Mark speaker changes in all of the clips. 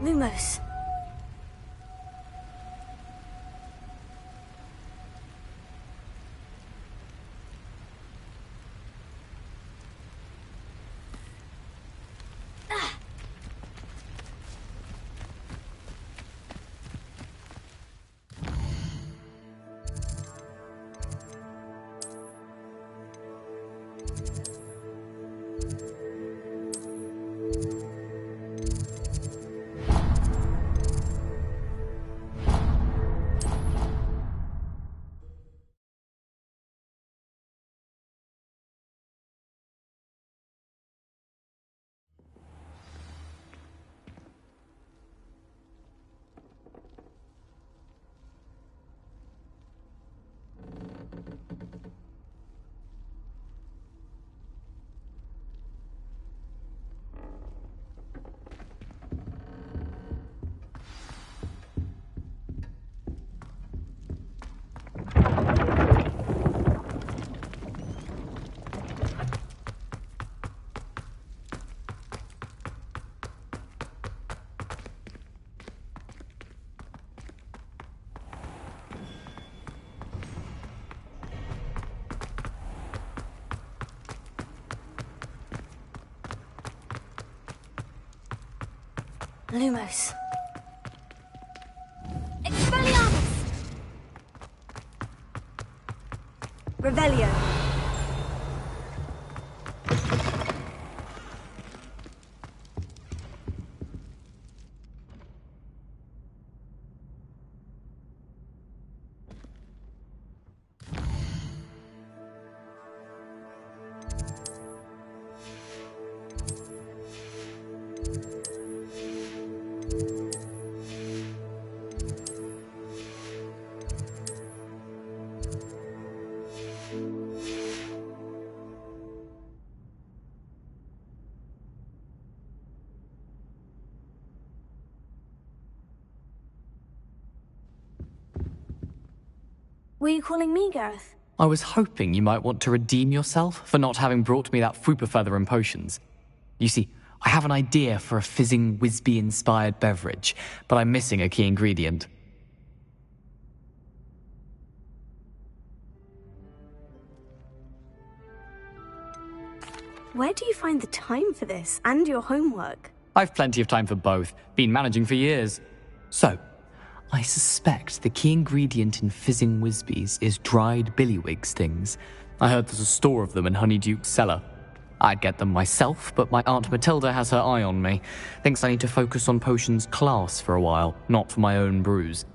Speaker 1: Lumos. Lumos. Expelliarmus! Revelio. Were you calling me, Gareth?
Speaker 2: I was hoping you might want to redeem yourself for not having brought me that Fupa feather and potions. You see, I have an idea for a fizzing Wisby-inspired beverage, but I'm missing a key ingredient.
Speaker 1: Where do you find the time for this, and your homework?
Speaker 2: I've plenty of time for both. Been managing for years. So, I suspect the key ingredient in fizzing Wisbies is dried billywig stings. I heard there's a store of them in Honeyduke's cellar. I'd get them myself, but my Aunt Matilda has her eye on me. Thinks I need to focus on potions class for a while, not for my own brews.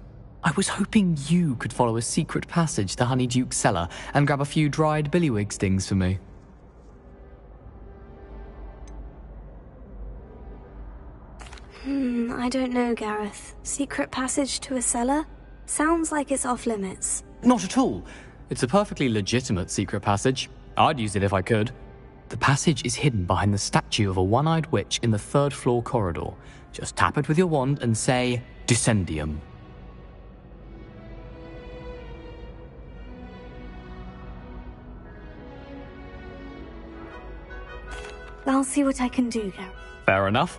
Speaker 2: I was hoping you could follow a secret passage to Honeyduke's cellar and grab a few dried billywig stings for me.
Speaker 1: I don't know, Gareth. Secret passage to a cellar? Sounds like it's off limits.
Speaker 2: Not at all. It's a perfectly legitimate secret passage. I'd use it if I could. The passage is hidden behind the statue of a one-eyed witch in the third-floor corridor. Just tap it with your wand and say, Descendium.
Speaker 1: I'll see what I can do, Gareth.
Speaker 2: Fair enough.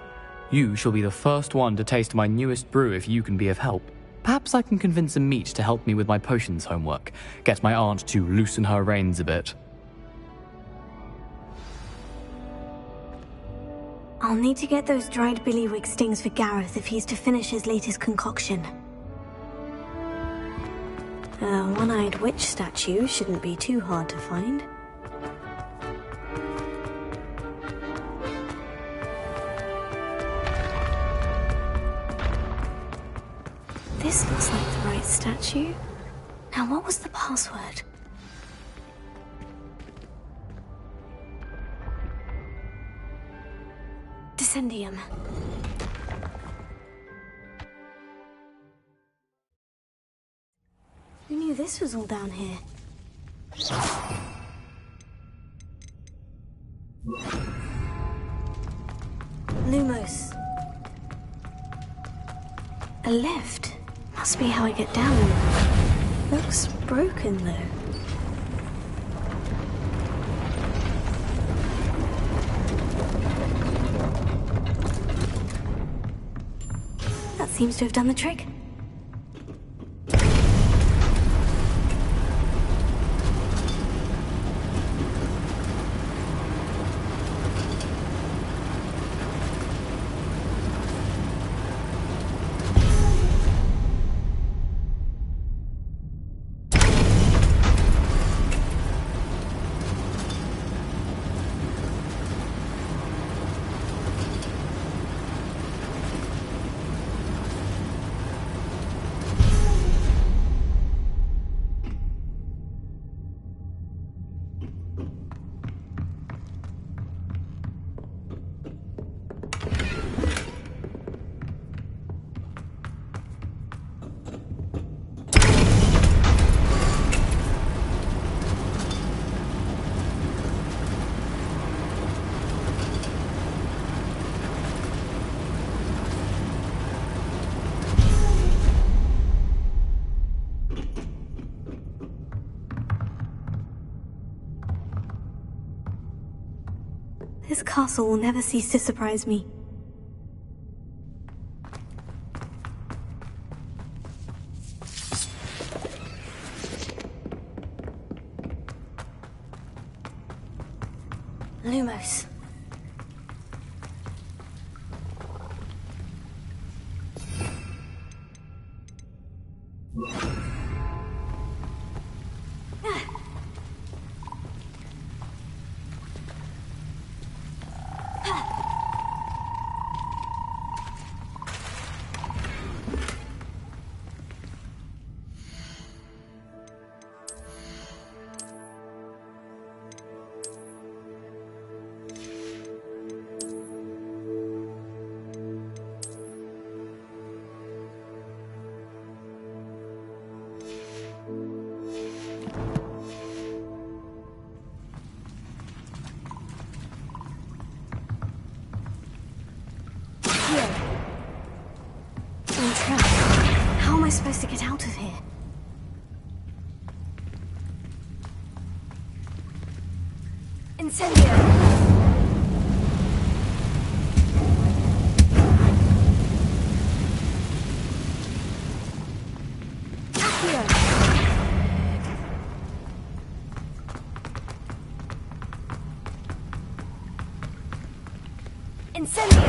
Speaker 2: You shall be the first one to taste my newest brew if you can be of help. Perhaps I can convince a meat to help me with my potions homework. Get my aunt to loosen her reins a bit.
Speaker 1: I'll need to get those dried billywig stings for Gareth if he's to finish his latest concoction. A one-eyed witch statue shouldn't be too hard to find. This looks like the right statue. Now, what was the password? Descendium. Who knew this was all down here? Lumos. A lift. Must be how I get down. Looks broken, though. seems to have done the trick. This castle will never cease to surprise me. Lumos. How am I supposed to get out of here? Incendio! Accio! Incendio!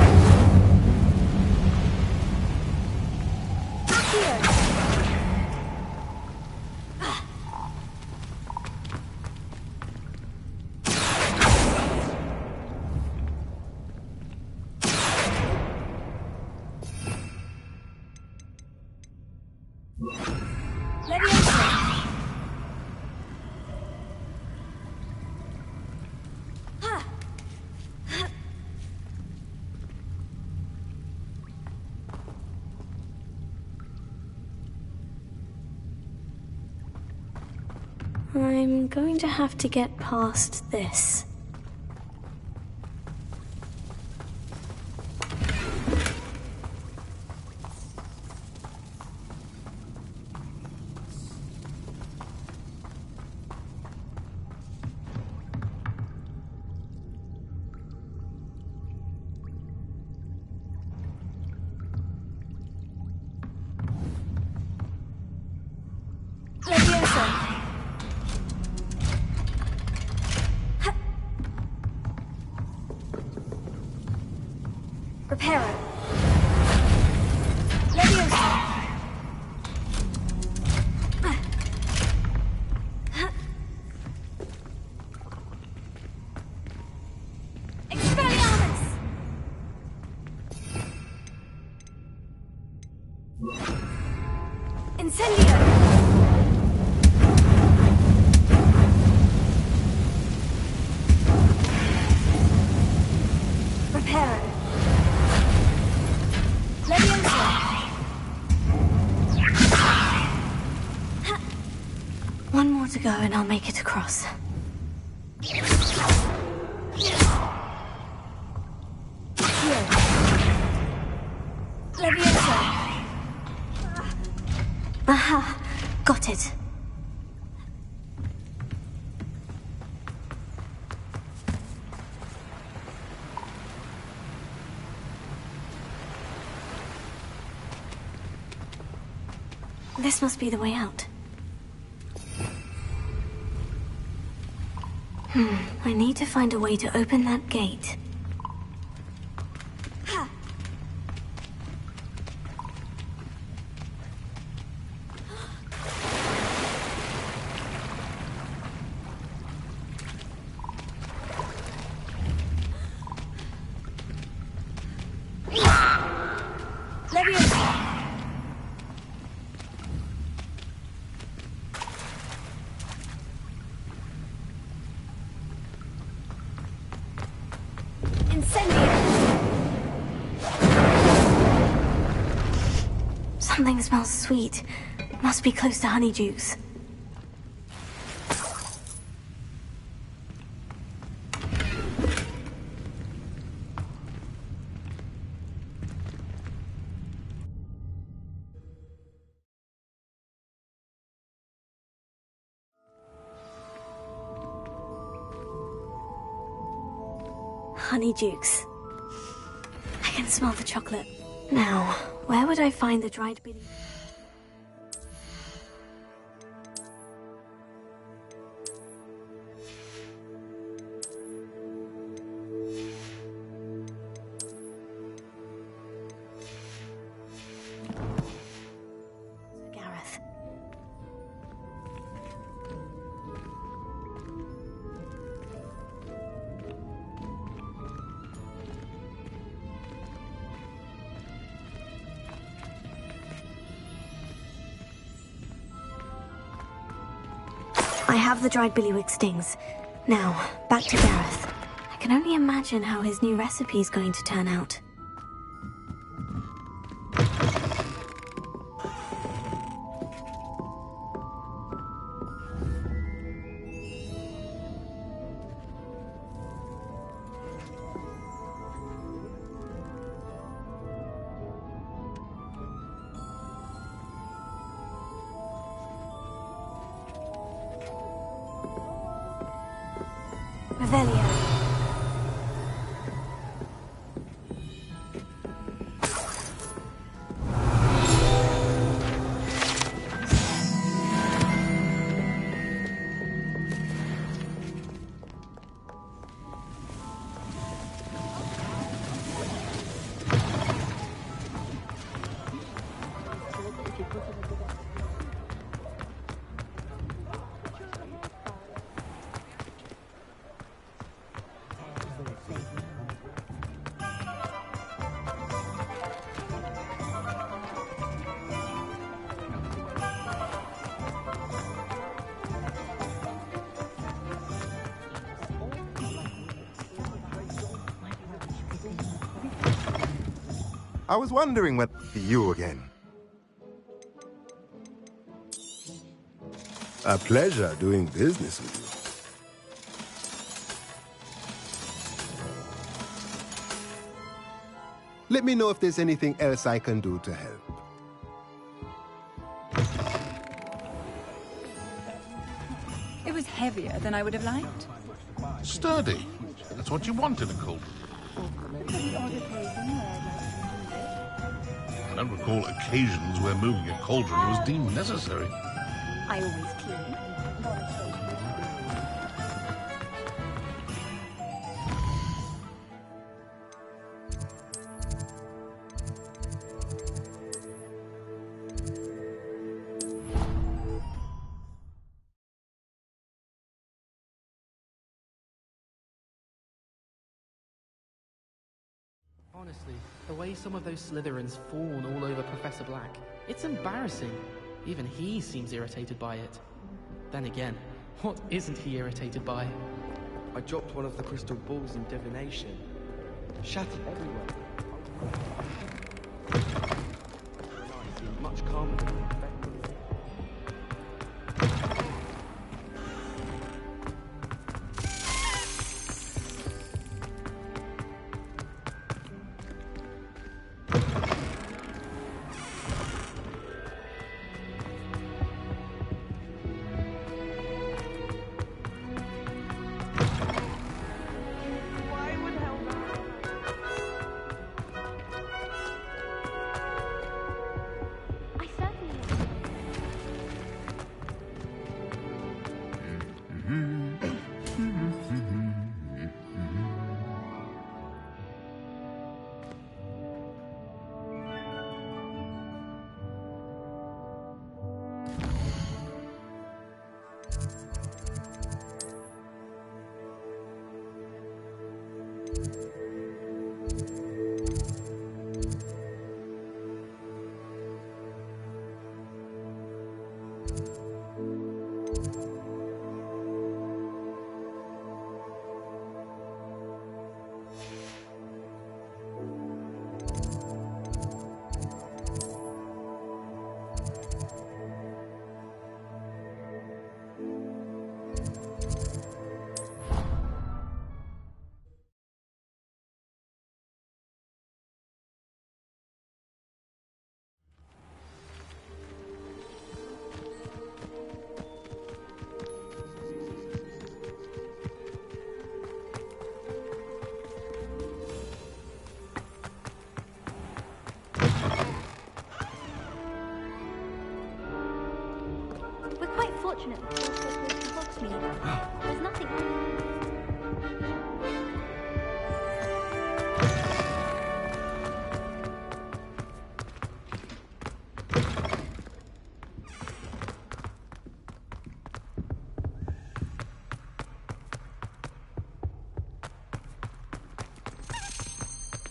Speaker 1: I'm going to have to get past this. Reparo. Leviosa. Expelliarmus. Incendio. Reparo. One more to go and I'll make it across. Leviosa. Aha, got it. This must be the way out. I need to find a way to open that gate. Something smells sweet. Must be close to Honeydukes. Honeydukes. I can smell the chocolate. Now, where would I find the dried billy? Gareth. I have the dried billywig stings. Now, back to Gareth. I can only imagine how his new recipe is going to turn out. Revelio.
Speaker 3: I was wondering what you again. A pleasure doing business with you. Let me know if there's anything else I can do to help.
Speaker 4: It was heavier than I would have liked.
Speaker 5: Sturdy. That's what you want in a cauldron. I don't recall occasions where moving a cauldron was deemed necessary.
Speaker 4: I always clean.
Speaker 6: Honestly, the way some of those Slytherins fawn all over Professor Black, it's embarrassing. Even he seems irritated by it. Then again, what isn't he irritated by?
Speaker 7: I dropped one of the crystal balls in divination. Shattered everywhere. I seem much calmer than I expected.
Speaker 1: Unfortunately, Hogsmeade. There's nothing.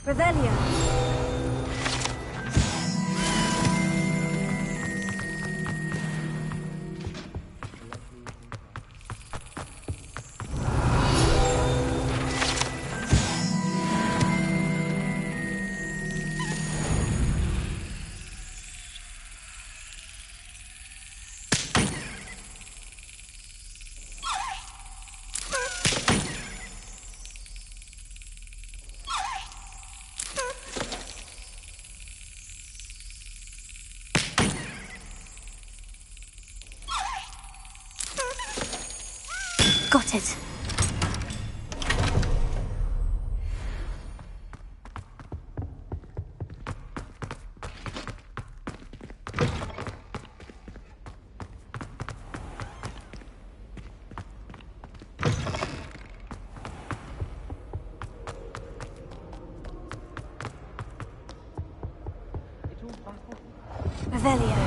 Speaker 1: Revelio. Got it. Revelio.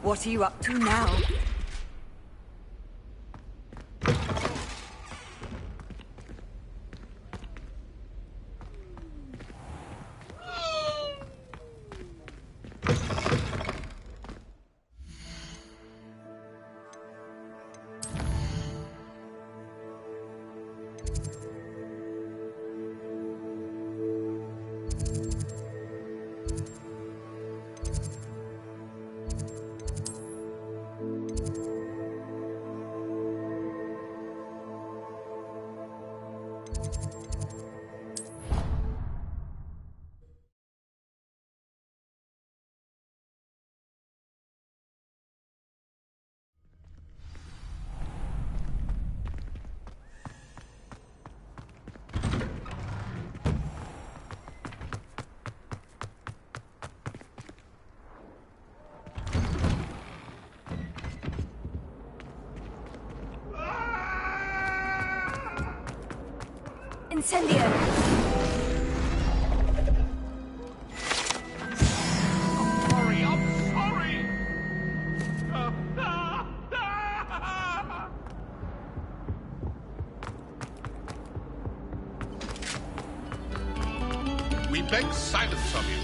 Speaker 4: What are you up to now? Incendio!
Speaker 5: Sorry, I'm sorry! We beg silence of you.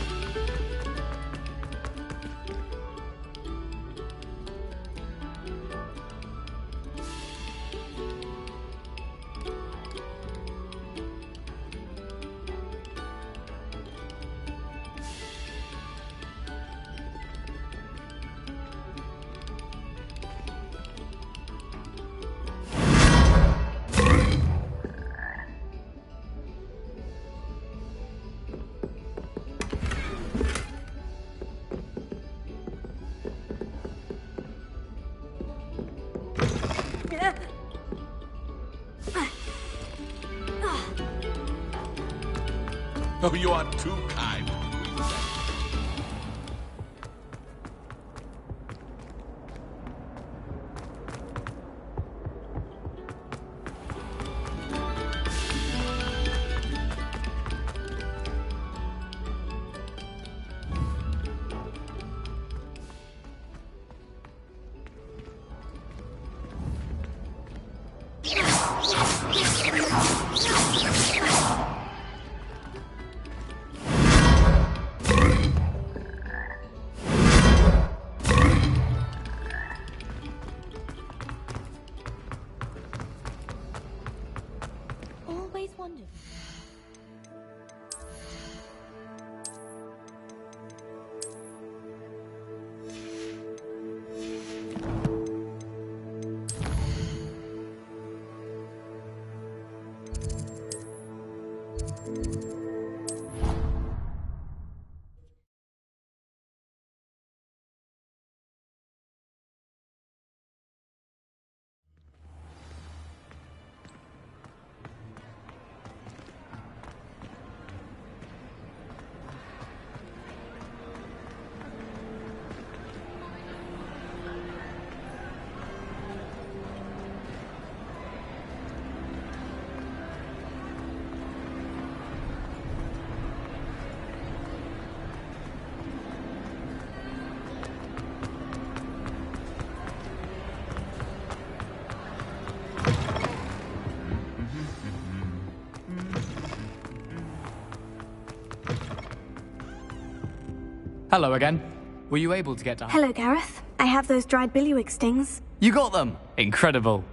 Speaker 5: Oh, you are too kind.
Speaker 1: Always wondered.
Speaker 2: Hello again. Were you able to get down?
Speaker 1: Hello, Gareth. I have those dried billywig stings.
Speaker 2: You got them! Incredible.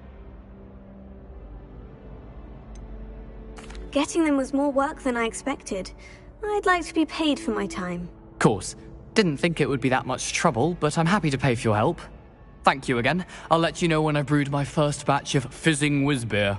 Speaker 1: Getting them was more work than I expected. I'd like to be paid for my time.
Speaker 2: Course. Didn't think it would be that much trouble, but I'm happy to pay for your help. Thank you again. I'll let you know when I've brewed my first batch of fizzing whizbeer.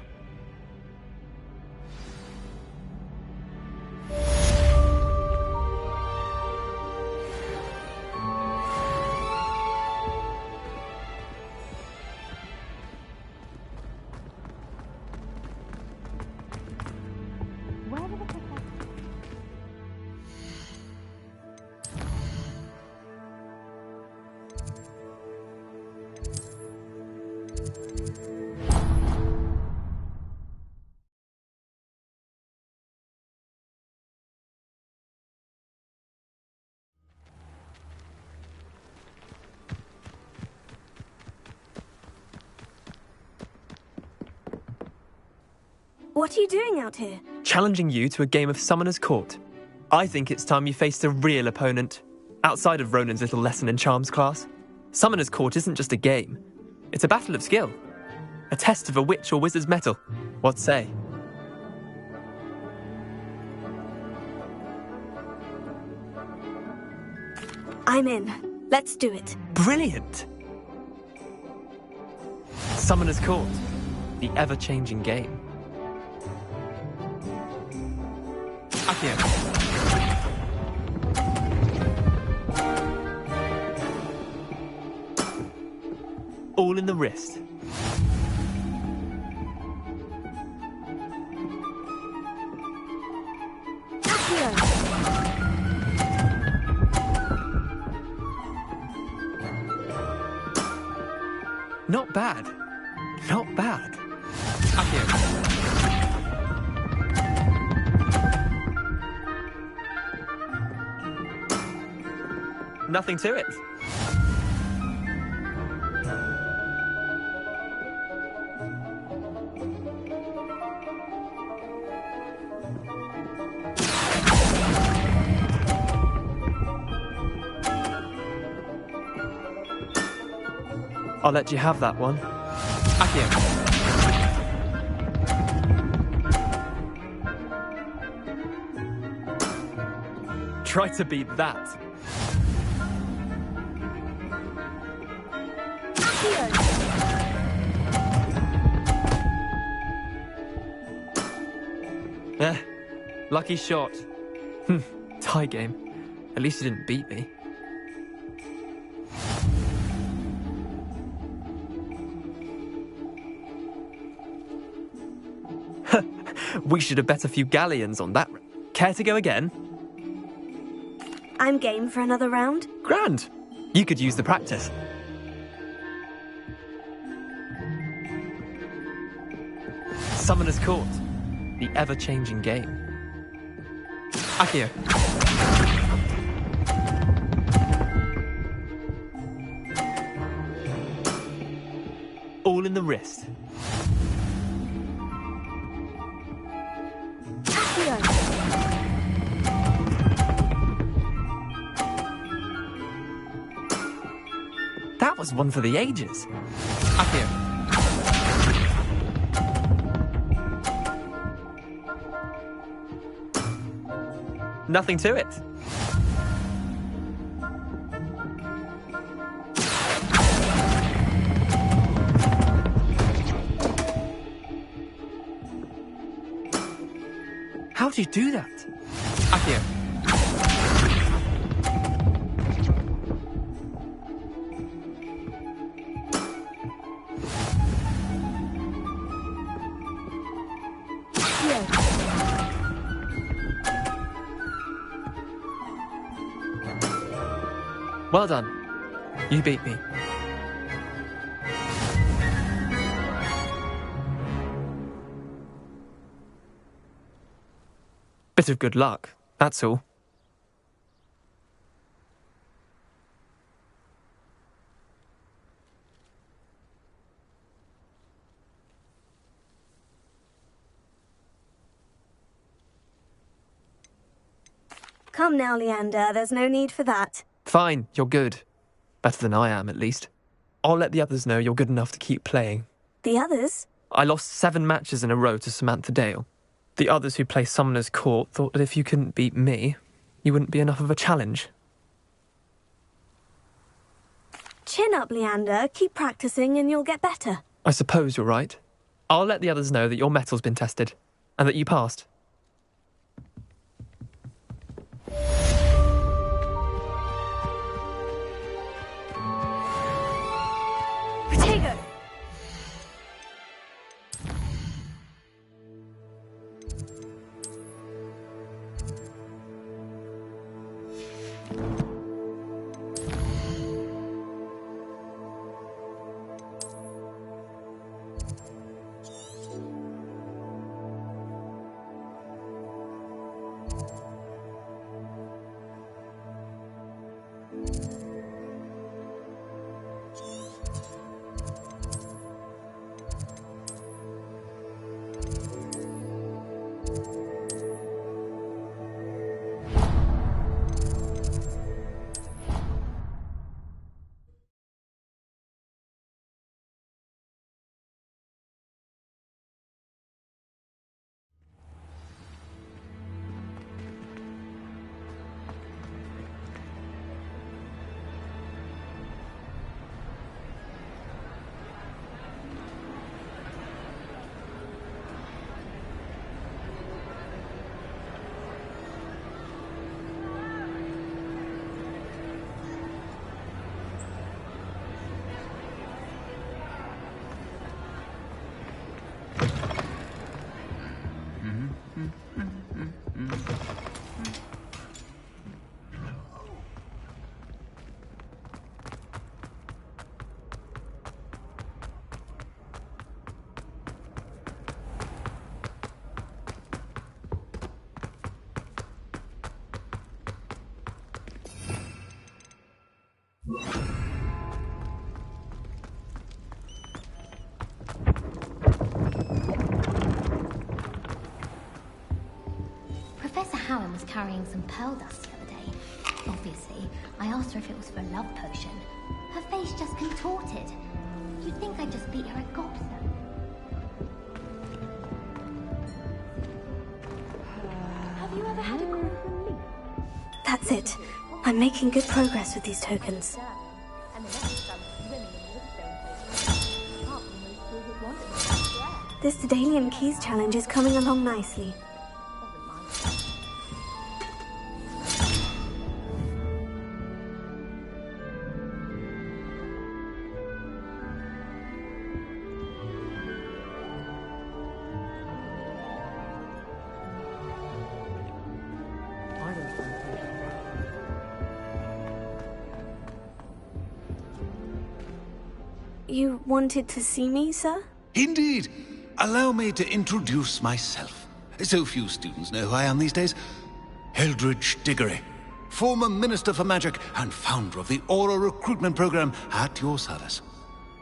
Speaker 1: What are you doing out here?
Speaker 8: Challenging you to a game of Summoner's Court. I think it's time you faced a real opponent, outside of Ronan's little lesson in charms class. Summoner's Court isn't just a game. It's a battle of skill. A test of a witch or wizard's mettle. What say?
Speaker 1: I'm in. Let's do it.
Speaker 8: Brilliant! Summoner's Court. The ever-changing game. Accio. All in the wrist. Not bad. Not bad. Accio. Nothing to it. I'll let you have that one. Accio. Try to beat that. Lucky shot. Tie game. At least you didn't beat me. We should have bet a few galleons on that. Care to go again?
Speaker 1: I'm game for another round.
Speaker 8: Grand. You could use the practice. Summoner's Court. The ever-changing game. Accio. All in the wrist. That was one for the ages. Accio. Nothing to it. How do you do that? Accio. Well done. You beat me. Bit of good luck, that's all.
Speaker 1: Come now, Leander, there's no need for that.
Speaker 8: Fine, you're good. Better than I am, at least. I'll let the others know you're good enough to keep playing.
Speaker 1: The others?
Speaker 8: I lost 7 matches in a row to Samantha Dale. The others who play Summoner's Court thought that if you couldn't beat me, you wouldn't be enough of a challenge.
Speaker 1: Chin up, Leander. Keep practicing and you'll get better.
Speaker 8: I suppose you're right. I'll let the others know that your metal's been tested, and that you passed.
Speaker 1: Protego!
Speaker 9: Professor Howard was carrying some pearl dust the other day. Obviously, I asked her if it was for a love potion. Her face just contorted. You'd think I just beat her at Gobstone.
Speaker 1: Have you ever had a call from me? That's it. I'm making good progress with these tokens. This Daedalian Keys challenge is coming along nicely. You wanted to see me, sir?
Speaker 10: Indeed. Allow me to introduce myself. So few students know who I am these days. Eldridge Diggory, former Minister for Magic and founder of the Aura Recruitment Program, at your service.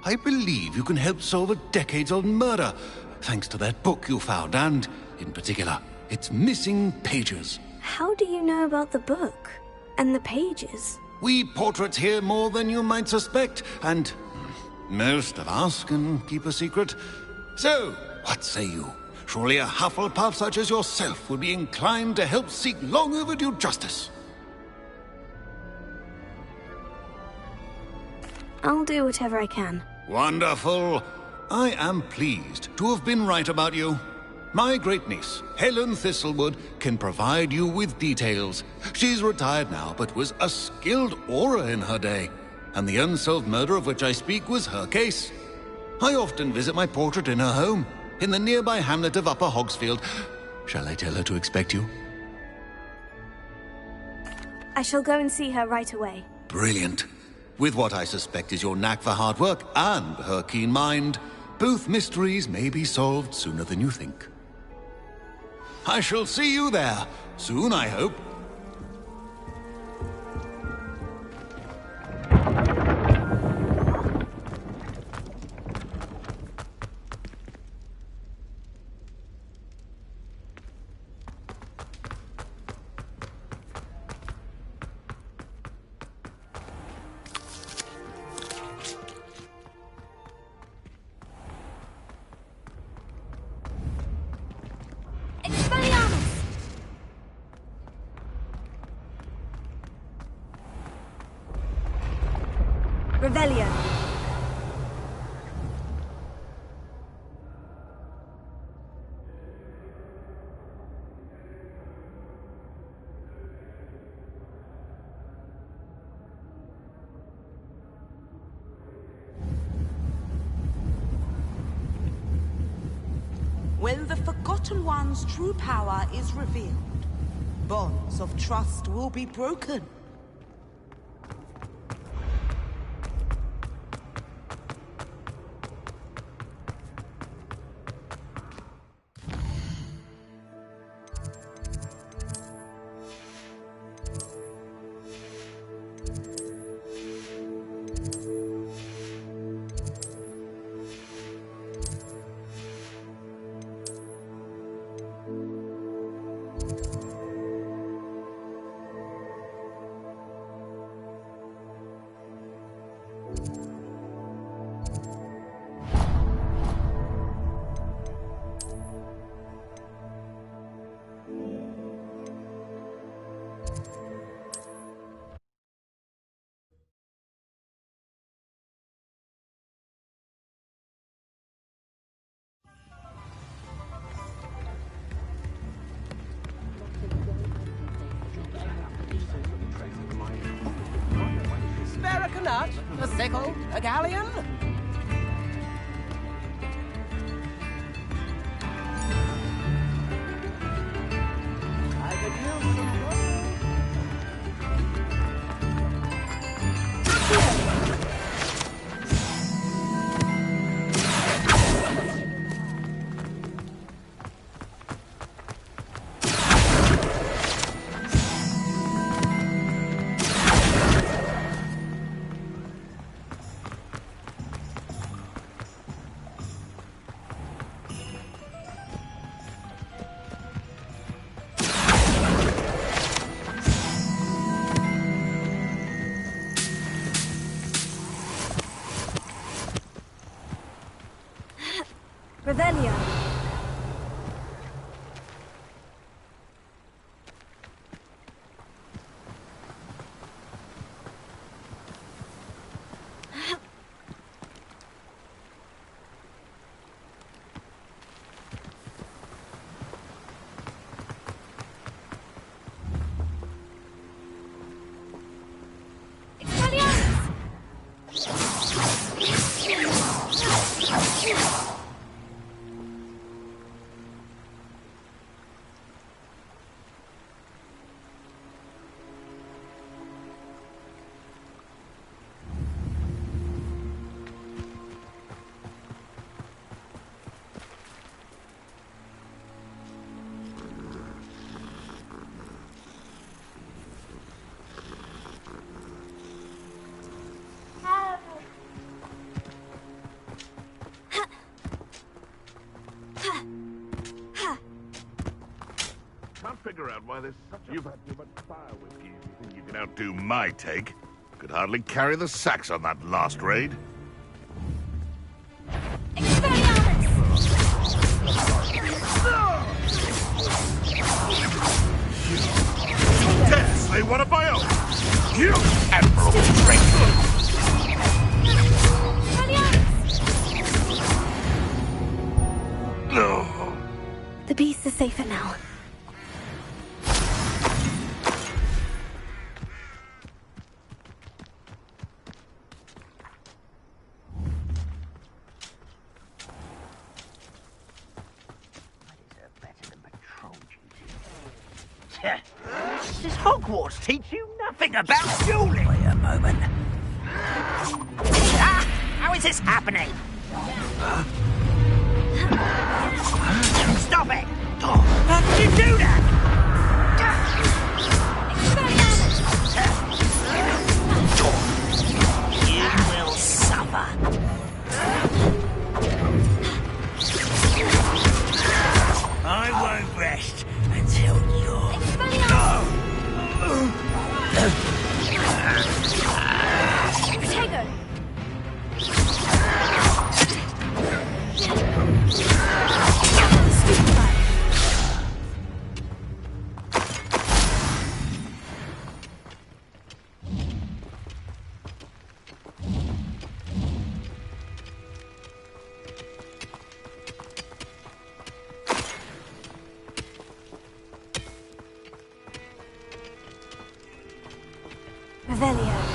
Speaker 10: I believe you can help solve a decades-old murder, thanks to that book you found, and, in particular, its missing pages.
Speaker 1: How do you know about the book? And the pages?
Speaker 10: We portraits hear more than you might suspect, and most of us can keep a secret. So, what say you? Surely a Hufflepuff such as yourself would be inclined to help seek long overdue justice.
Speaker 1: I'll do whatever I can.
Speaker 10: Wonderful. I am pleased to have been right about you. My great-niece, Helen Thistlewood, can provide you with details. She's retired now, but was a skilled aura in her day. And the unsolved murder of which I speak was her case. I often visit my portrait in her home, in the nearby hamlet of Upper Hogsfield. Shall I tell her to expect you?
Speaker 1: I shall go and see her right away.
Speaker 10: Brilliant. With what I suspect is your knack for hard work and her keen mind, both mysteries may be solved sooner than you think. I shall see you there, soon I hope.
Speaker 1: Revelio.
Speaker 11: When the Forgotten One's true power is revealed, bonds of trust will be broken.
Speaker 12: Spare a canut, a sickle, a galleon? I could use some
Speaker 1: Revelio.
Speaker 5: Figure out why there's such a... You've had too much fire whiskey. You think you can outdo my take? Could hardly carry the sacks on that last raid. Dare slay one of my own! You, Admiral No.
Speaker 1: The beast is safer now.
Speaker 12: Does Hogwarts teach you nothing about dueling? Wait a moment. Ah! How is this happening? Stop it! How did you do that? You will suffer. I won't rest until you're...
Speaker 1: Protego! Revelio.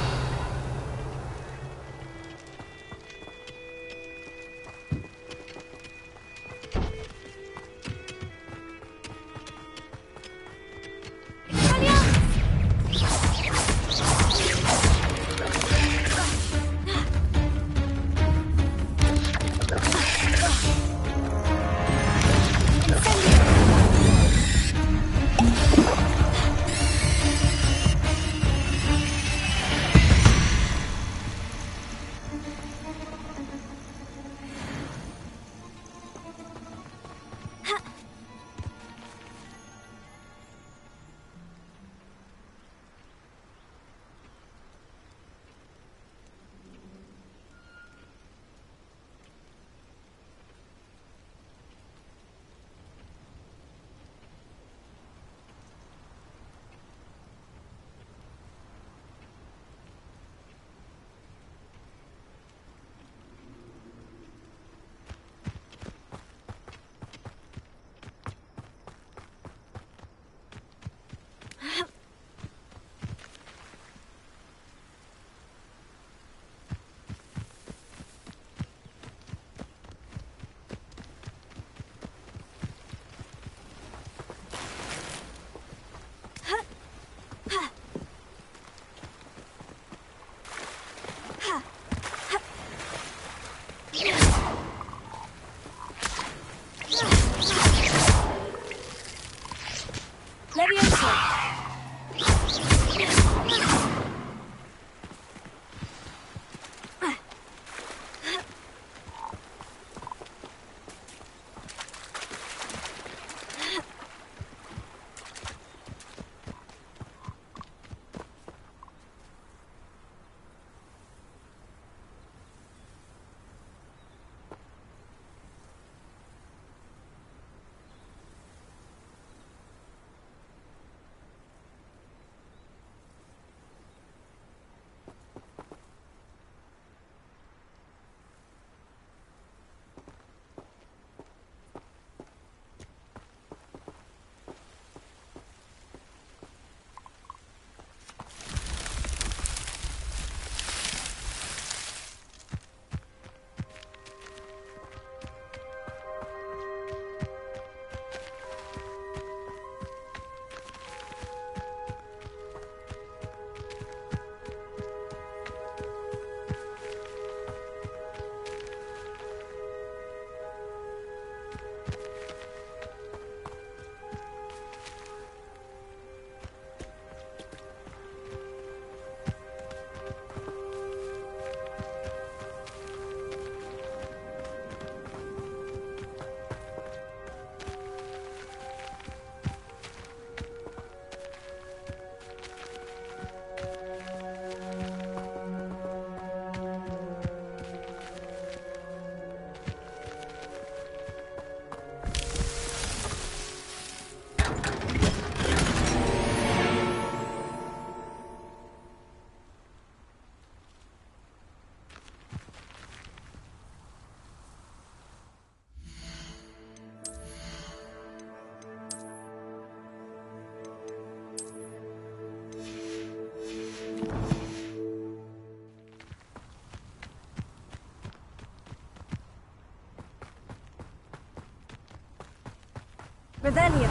Speaker 1: Revelio.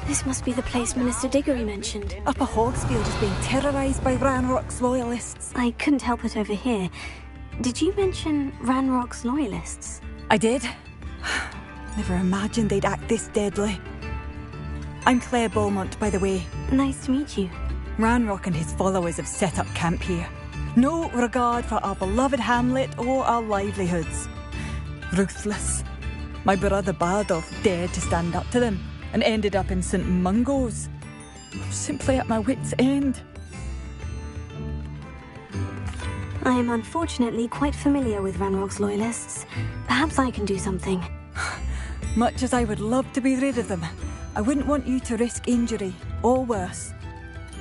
Speaker 1: This must be the place Minister Diggory mentioned.
Speaker 13: Upper Hogsfield is being terrorised by Ranrock's loyalists.
Speaker 1: I couldn't help it over here. Did you mention Ranrock's loyalists?
Speaker 13: I did. Never imagined they'd act this deadly. I'm Claire Beaumont, by the way.
Speaker 1: Nice to meet you.
Speaker 13: Ranrock and his followers have set up camp here. No regard for our beloved hamlet or our livelihoods. Ruthless. My brother Bardolph dared to stand up to them and ended up in St. Mungo's. Simply at my wit's end.
Speaker 1: I am unfortunately quite familiar with Ranrock's loyalists. Perhaps I can do something.
Speaker 13: Much as I would love to be rid of them, I wouldn't want you to risk injury, or worse.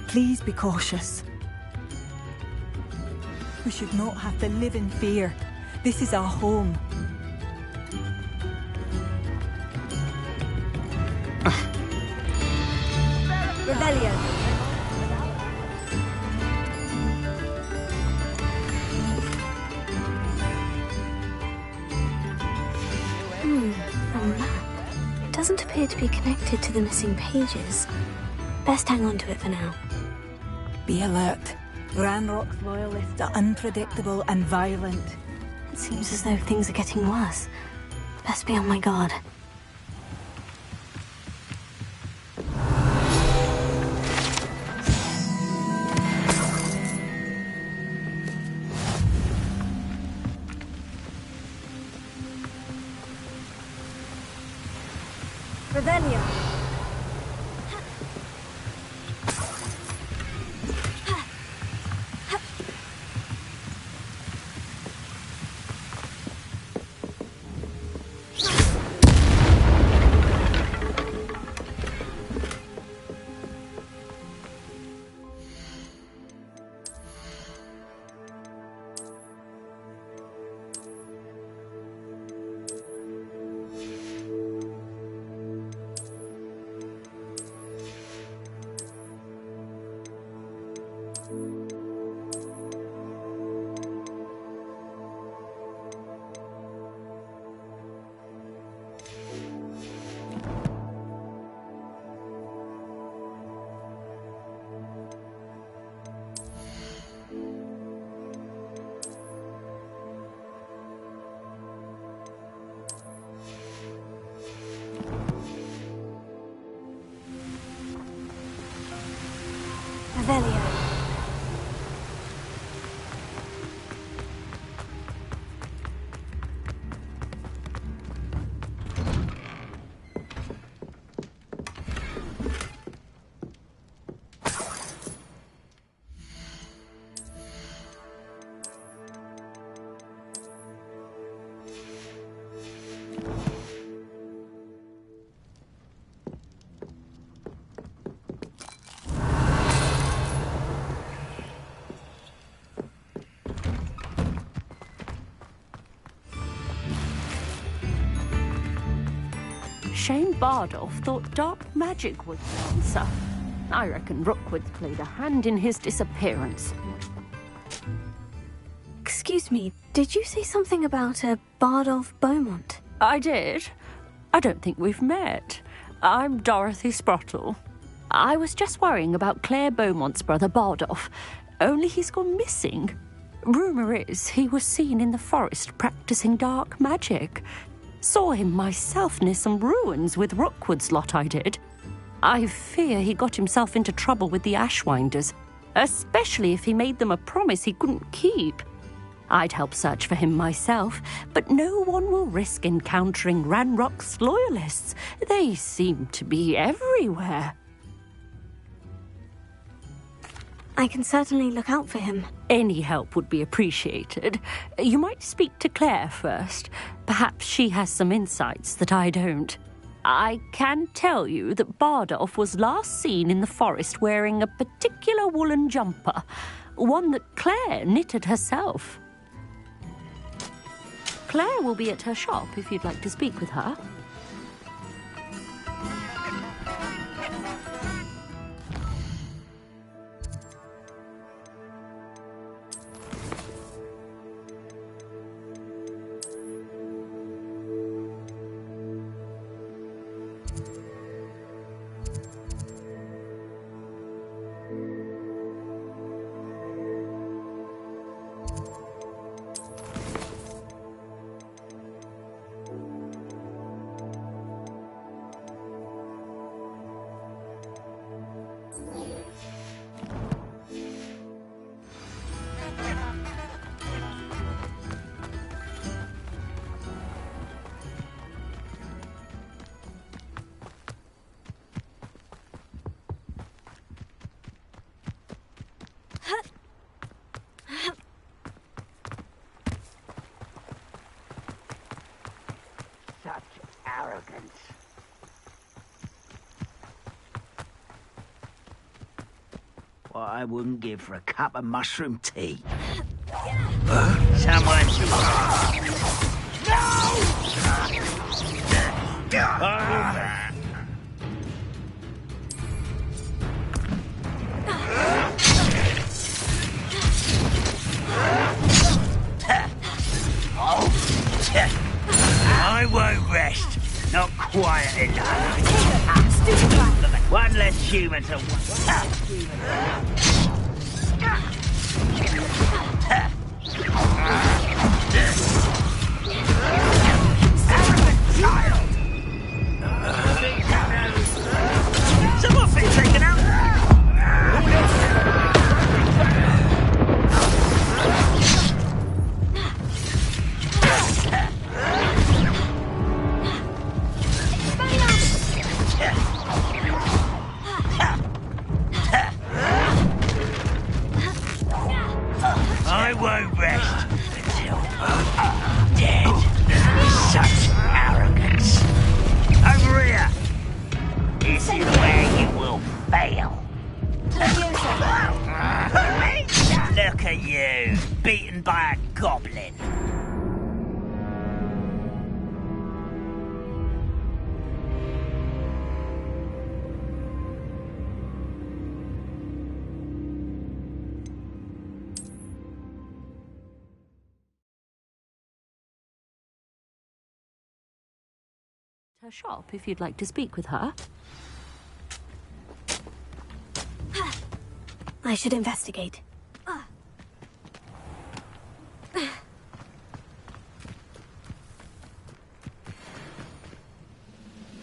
Speaker 13: Please be cautious. We should not have to live in fear. This is our home. Revelio.
Speaker 1: A map. It doesn't appear to be connected to the missing pages. Best hang on to it for now.
Speaker 13: Be alert. Ranrock's loyalists are unpredictable and violent.
Speaker 1: It seems as though things are getting worse. Best be on my guard.
Speaker 13: Revelio.
Speaker 1: Revelio.
Speaker 14: Shane Bardolph thought dark magic was the answer. I reckon Rookwood's played a hand in his disappearance.
Speaker 1: Excuse me, did you say something about a Bardolph Beaumont?
Speaker 14: I did. I don't think we've met. I'm Dorothy Sprottle. I was just worrying about Claire Beaumont's brother Bardolph, only he's gone missing. Rumour is he was seen in the forest practicing dark magic. Saw him myself near some ruins with Rookwood's lot I did. I fear he got himself into trouble with the Ashwinders, especially if he made them a promise he couldn't keep. I'd help search for him myself, but no one will risk encountering Ranrock's loyalists. They seem to be everywhere.
Speaker 1: I can certainly look out for him.
Speaker 14: Any help would be appreciated. You might speak to Claire first. Perhaps she has some insights that I don't. I can tell you that Bardolph was last seen in the forest wearing a particular woolen jumper, one that Claire knitted herself. Claire will be at her shop if you'd like to speak with her.
Speaker 12: what I wouldn't give for a cup of mushroom tea. Someone... I won't rest. Not quiet enough. One less human to... Someone been taken out. I won't rest until I'm dead. Such arrogance. Over here. This is where you will fail. Look at you, beaten by a goblin.
Speaker 14: Her shop if you'd like to speak with her.
Speaker 1: I should investigate.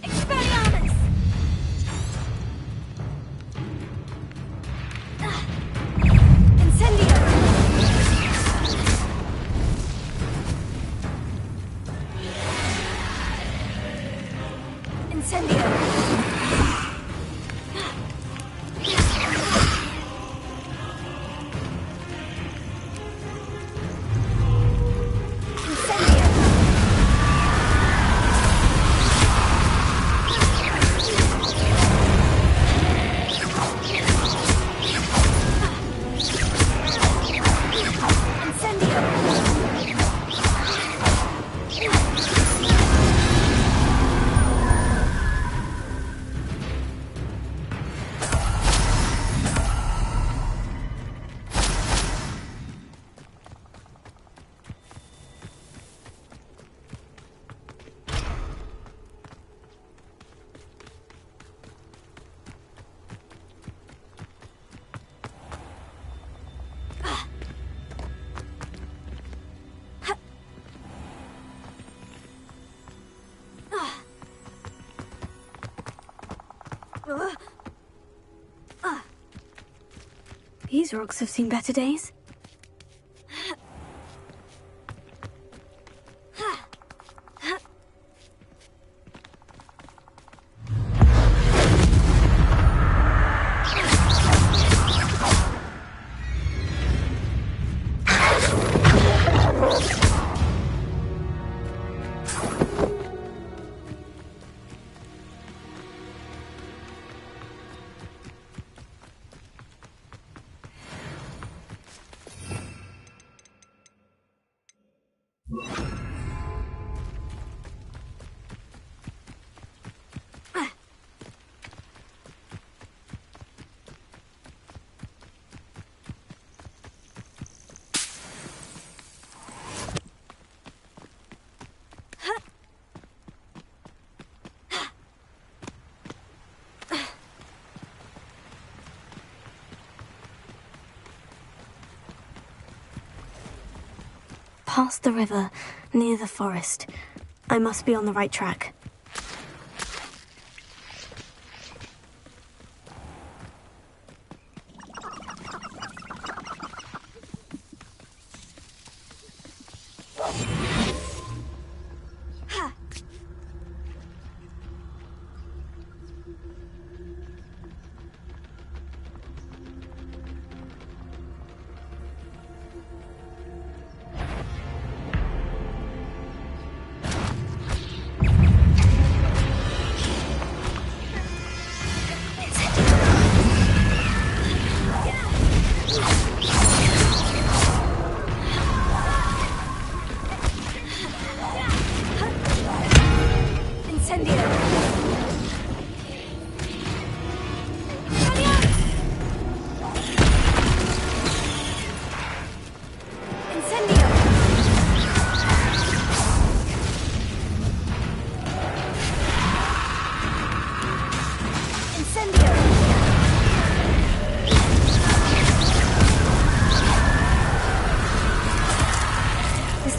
Speaker 9: Expelliarmus! Incendio! Incendio!
Speaker 1: These rocks have seen better days. Past the river, near the forest. I must be on the right track.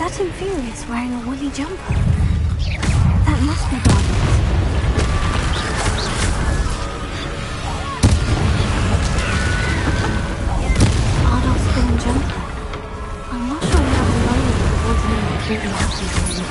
Speaker 1: that Infurious wearing a woolly jumper? That must be Bardolph. Bardolph's green jumper. I'm not sure how alone the ordinary really happens to me.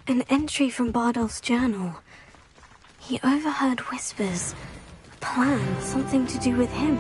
Speaker 1: An entry from Bardolph's journal. He overheard whispers. A plan, something to do with him.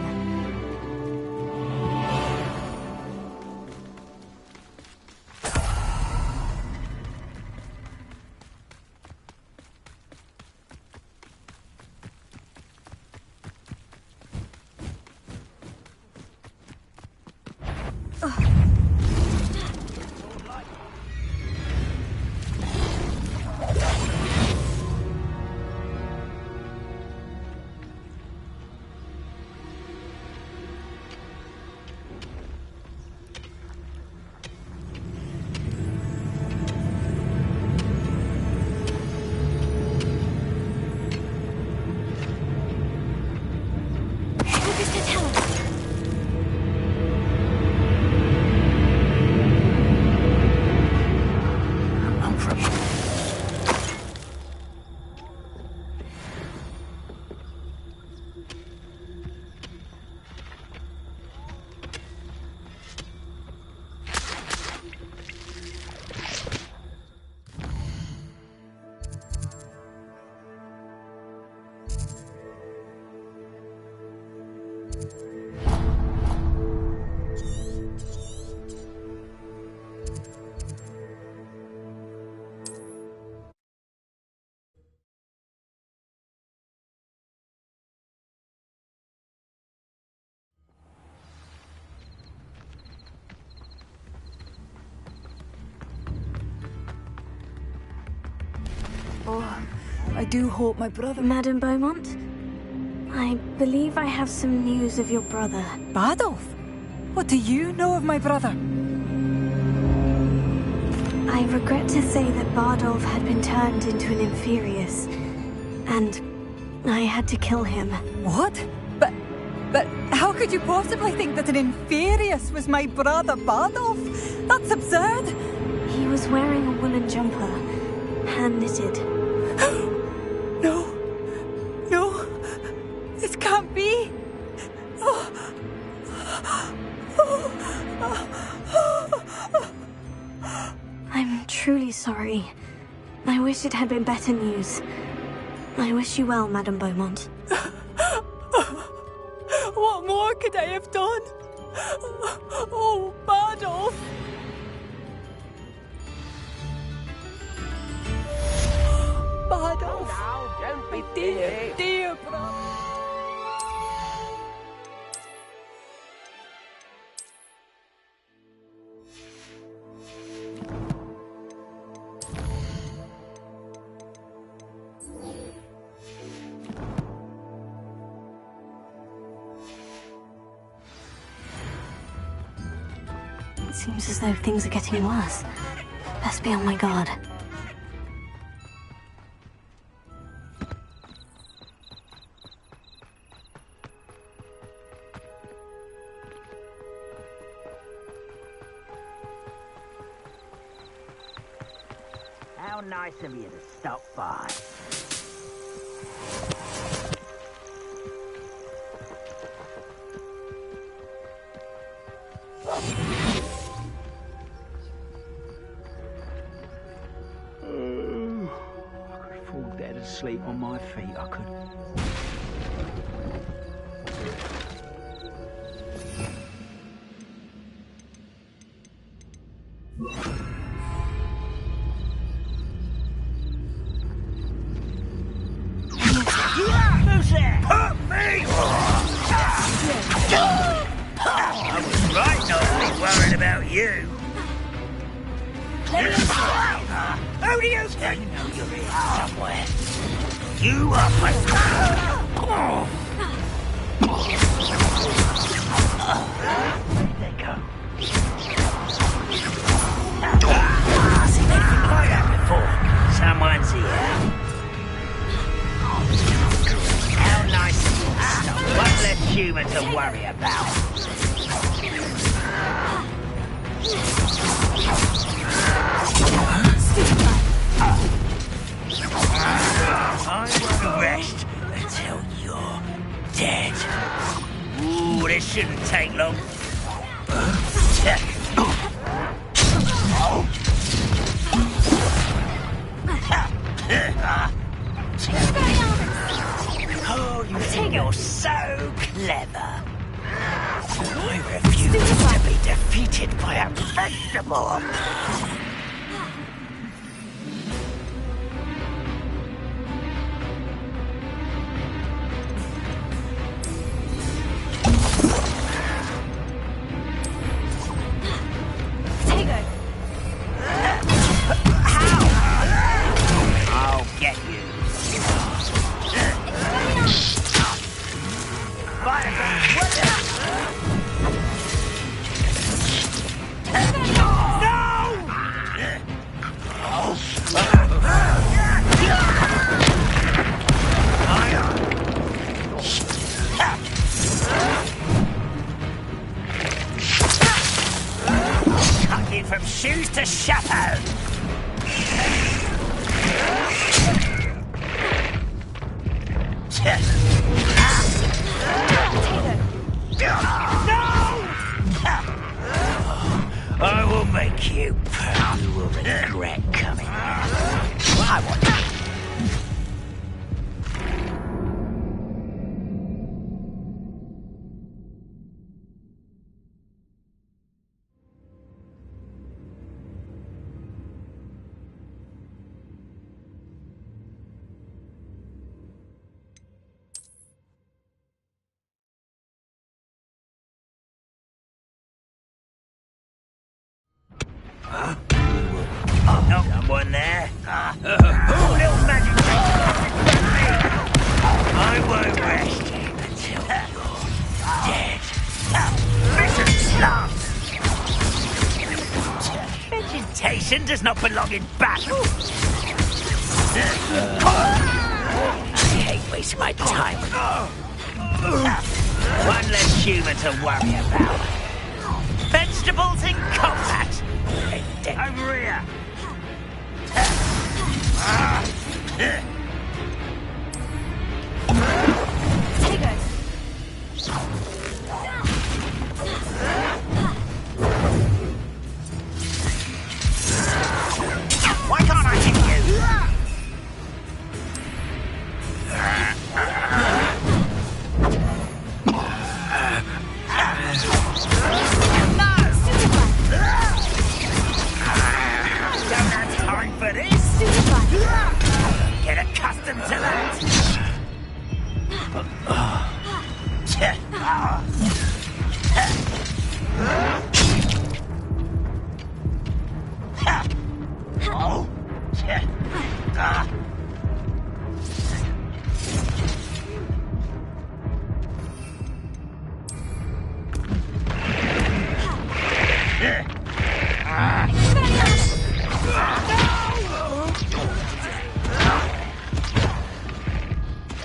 Speaker 13: Oh, I do hope my brother...
Speaker 1: Madame Beaumont? I believe I have some news of your brother.
Speaker 13: Bardolph? What do you know of my brother?
Speaker 1: I regret to say that Bardolph had been turned into an Infurious, and I had to kill him.
Speaker 13: What? But how could you possibly think that an Infurious was my brother Bardolph? That's absurd!
Speaker 1: He was wearing a woolen jumper, hand-knitted.
Speaker 13: No, this can't be.
Speaker 1: I'm truly sorry. I wish it had been better news. I wish you well, Madame Beaumont.
Speaker 13: What more could I have done? Oh, Bardolph! Bardolph!
Speaker 12: Oh, no, don't be
Speaker 13: dear brother!
Speaker 1: It seems as though things are getting worse. Best be on my guard.
Speaker 12: How nice of you to stop by.
Speaker 15: I could fall dead asleep on my feet, I could.
Speaker 12: Put me! I was right not to be worried about you. Who do you think? I know you're here somewhere. You are my... There you go. Seen anything like that before? Someone's here. How nice of you. One less human to worry about. I won't rest until you're dead. Ooh, this shouldn't take long. Oh, you think you're so clever. I refuse to be defeated by a vegetable. From shoes to chapeau. I will make you proud. You will regret coming. I want you. Someone there? Little magic I won't rest until you're dead. Mission love! Vegetation does not belong in battle. I hate wasting my time. One less human to worry about. Vegetables in combat! Over here! Why can't I hit you? Don't have time for this. Get accustomed to that.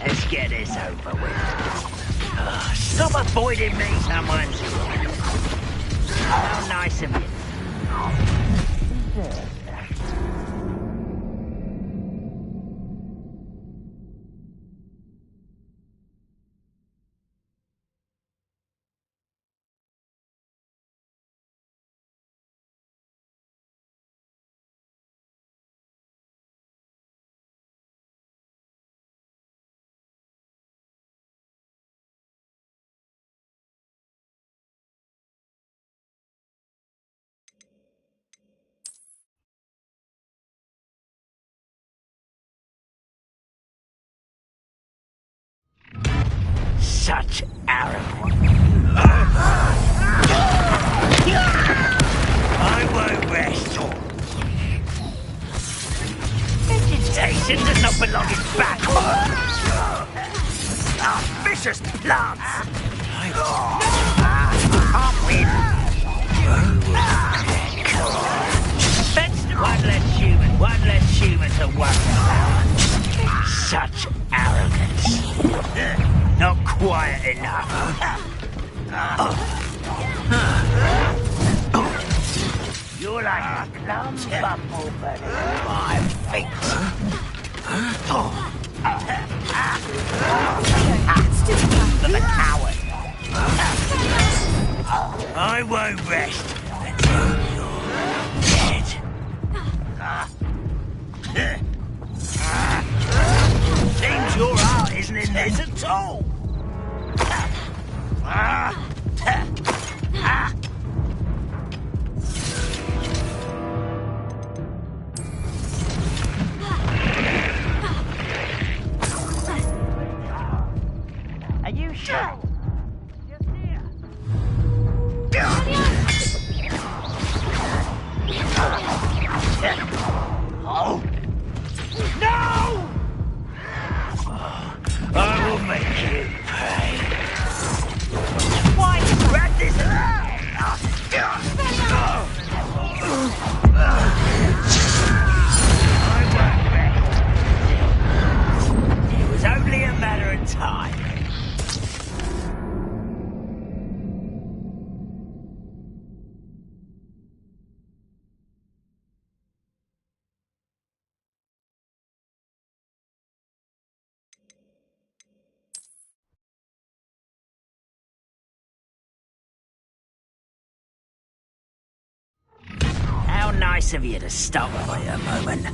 Speaker 12: Let's get this over with. Stop avoiding me, someone's here. How nice of you. Such arrogance. I won't rest. Vegetation does not belong in battle. Vicious plants. Can't win. One less human to worry about. Such arrogance. Not quiet enough. You're like a plum bumblebee. My feet. For the coward. I won't rest until you're dead. Seems your heart isn't in this at all. Are you sure? Oh! No! I will make you pay. Why? Grab this! It was only a matter of time. How nice of you to stop for a moment.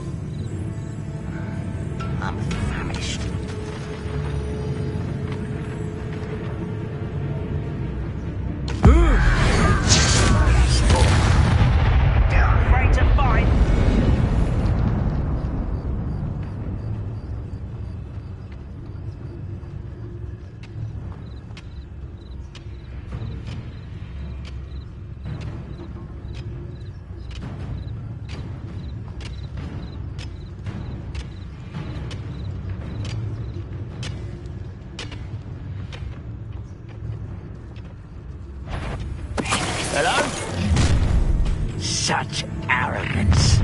Speaker 12: I'm famished. Afraid to fight? Hello? Such arrogance.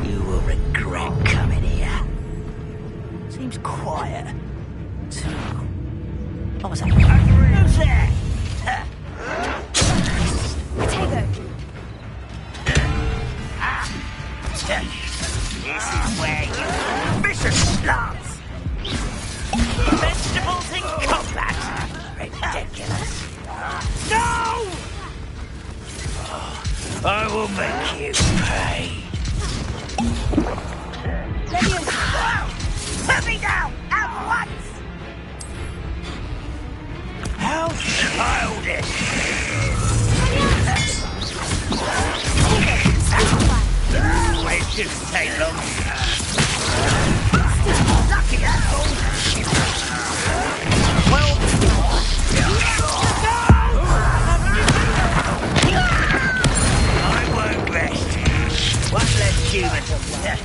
Speaker 12: You will regret coming here. Seems quiet. What was that? Who's there?
Speaker 1: Potato!
Speaker 12: This is where you vicious plants. Vegetables in combat. Ridiculous. No! I will make you pay. Put me down at once! How childish! Wait, it shouldn't take long. Lucky asshole! Well... One less human to work.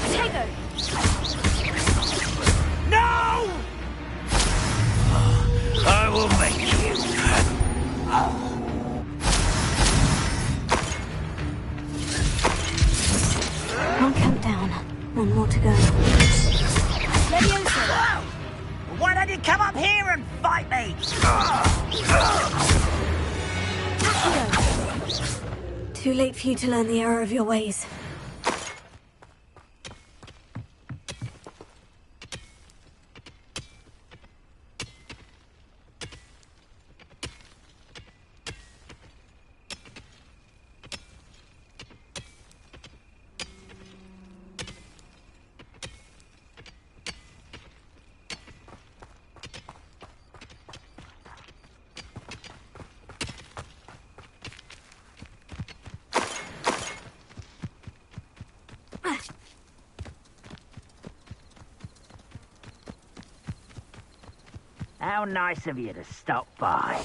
Speaker 1: Potato!
Speaker 12: No! I will make you.
Speaker 1: One countdown. One more to go.
Speaker 12: Whoa! Why don't you come up here and fight me?
Speaker 1: Too late for you to learn the error of your ways.
Speaker 12: How nice of you to stop by.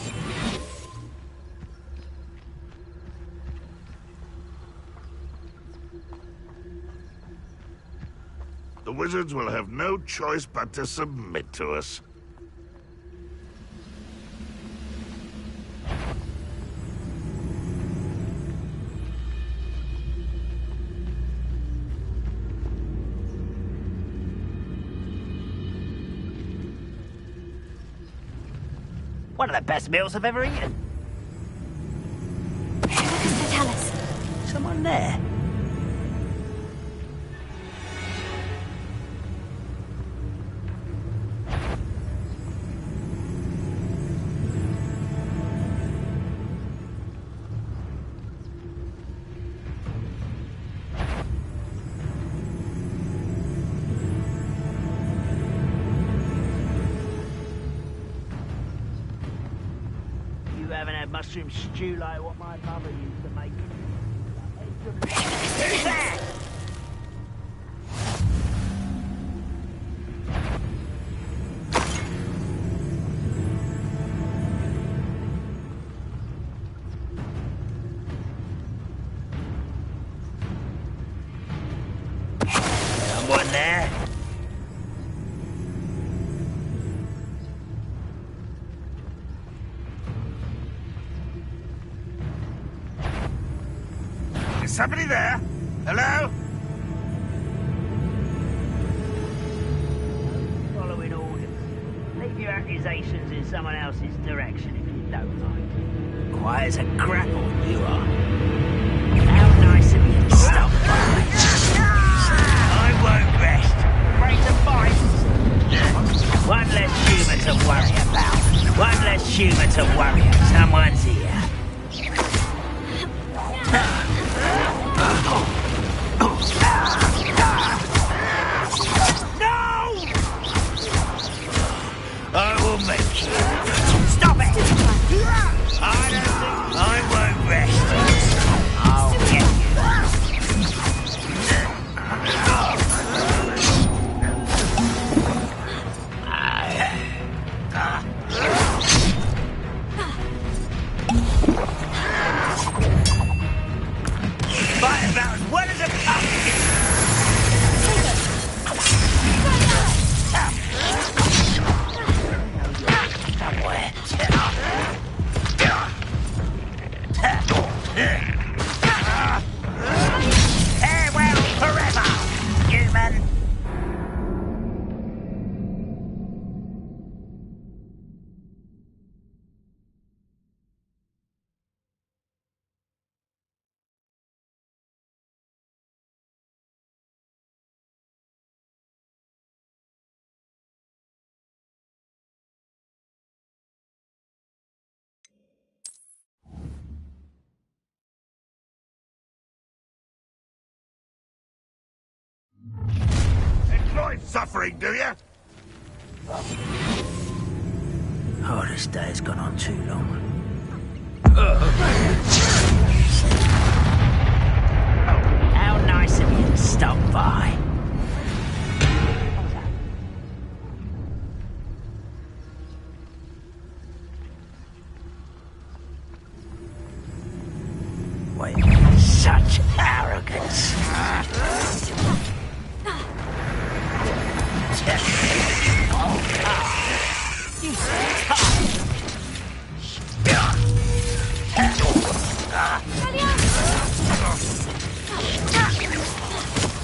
Speaker 5: The wizards will have no choice but to submit to us.
Speaker 12: One of the best meals I've ever eaten.
Speaker 1: Tell us.
Speaker 12: Someone there. Mushroom stew like what my mother used to make. Who's there? Someone there?
Speaker 5: Somebody there? Hello?
Speaker 12: Following orders. Leave your accusations in someone else's direction if you don't mind. Quiet as a grapple, you are. How nice of you to stop by. I won't rest. Ready to fight? One less human to worry about. One less human to worry about. Someone's here. I will make you. Stop it! I won't rest. I'll get Fight about as well as a pumpkin. Farewell forever, human!
Speaker 5: Enjoy suffering, do you?
Speaker 12: Oh, this day has gone on too long. How nice of you to stop by. Wait, such arrogance.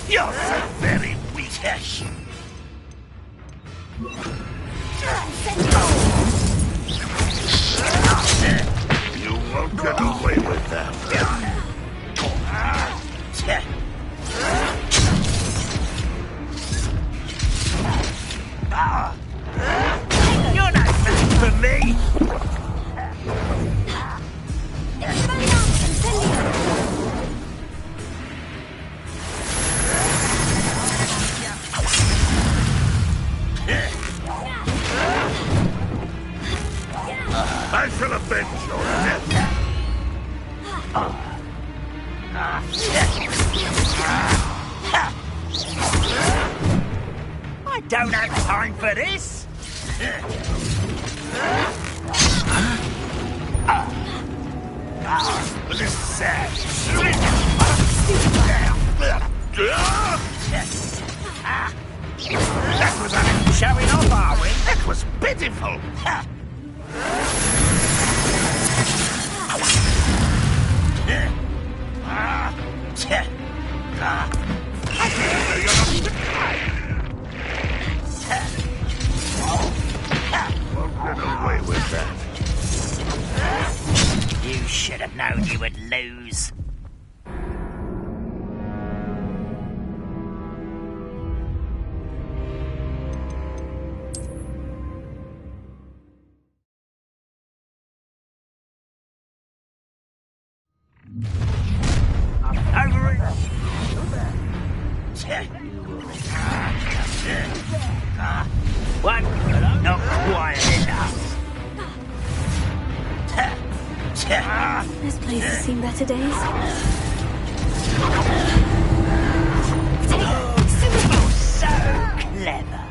Speaker 5: You're so very weak. You won't get away with that.
Speaker 12: You're no match for me!
Speaker 5: I shall avenge your death.
Speaker 12: I don't have time for this!
Speaker 5: This is sad. That was showing off, are we? That was pitiful. Won't get away with that.
Speaker 12: You should have known you would lose. Over it. One, not quiet enough.
Speaker 1: This place has seen better days.
Speaker 12: Oh, so clever.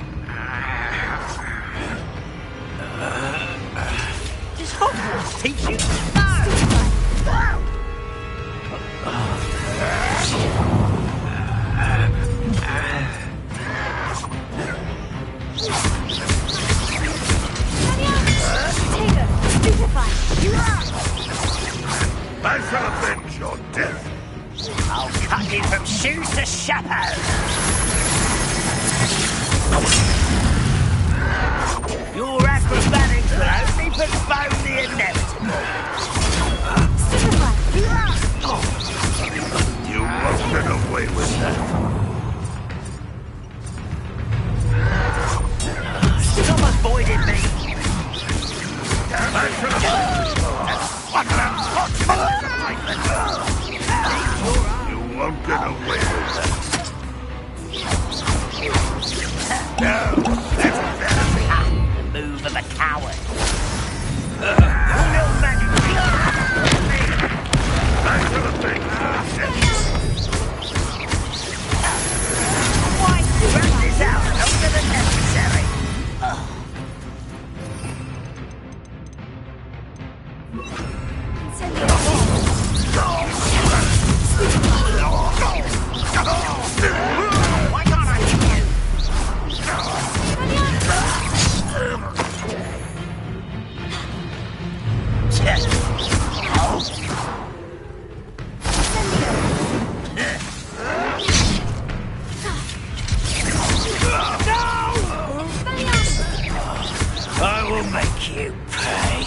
Speaker 12: Just Hogwarts teach you to
Speaker 5: I shall avenge your death.
Speaker 12: I'll cut you from shoes to chapeau. Your acrobatics will only postpone the inevitable.
Speaker 5: You won't get away with that.
Speaker 12: Stop avoiding me.
Speaker 5: I shall avenge you. What an unfortunate disappointment. You won't get away with that. No, that's embarrassing.
Speaker 12: The move of a coward. Your little magic.
Speaker 5: I shall avenge you.
Speaker 12: Why drag this out longer than necessary? Why can't I hit you? I will make you pay.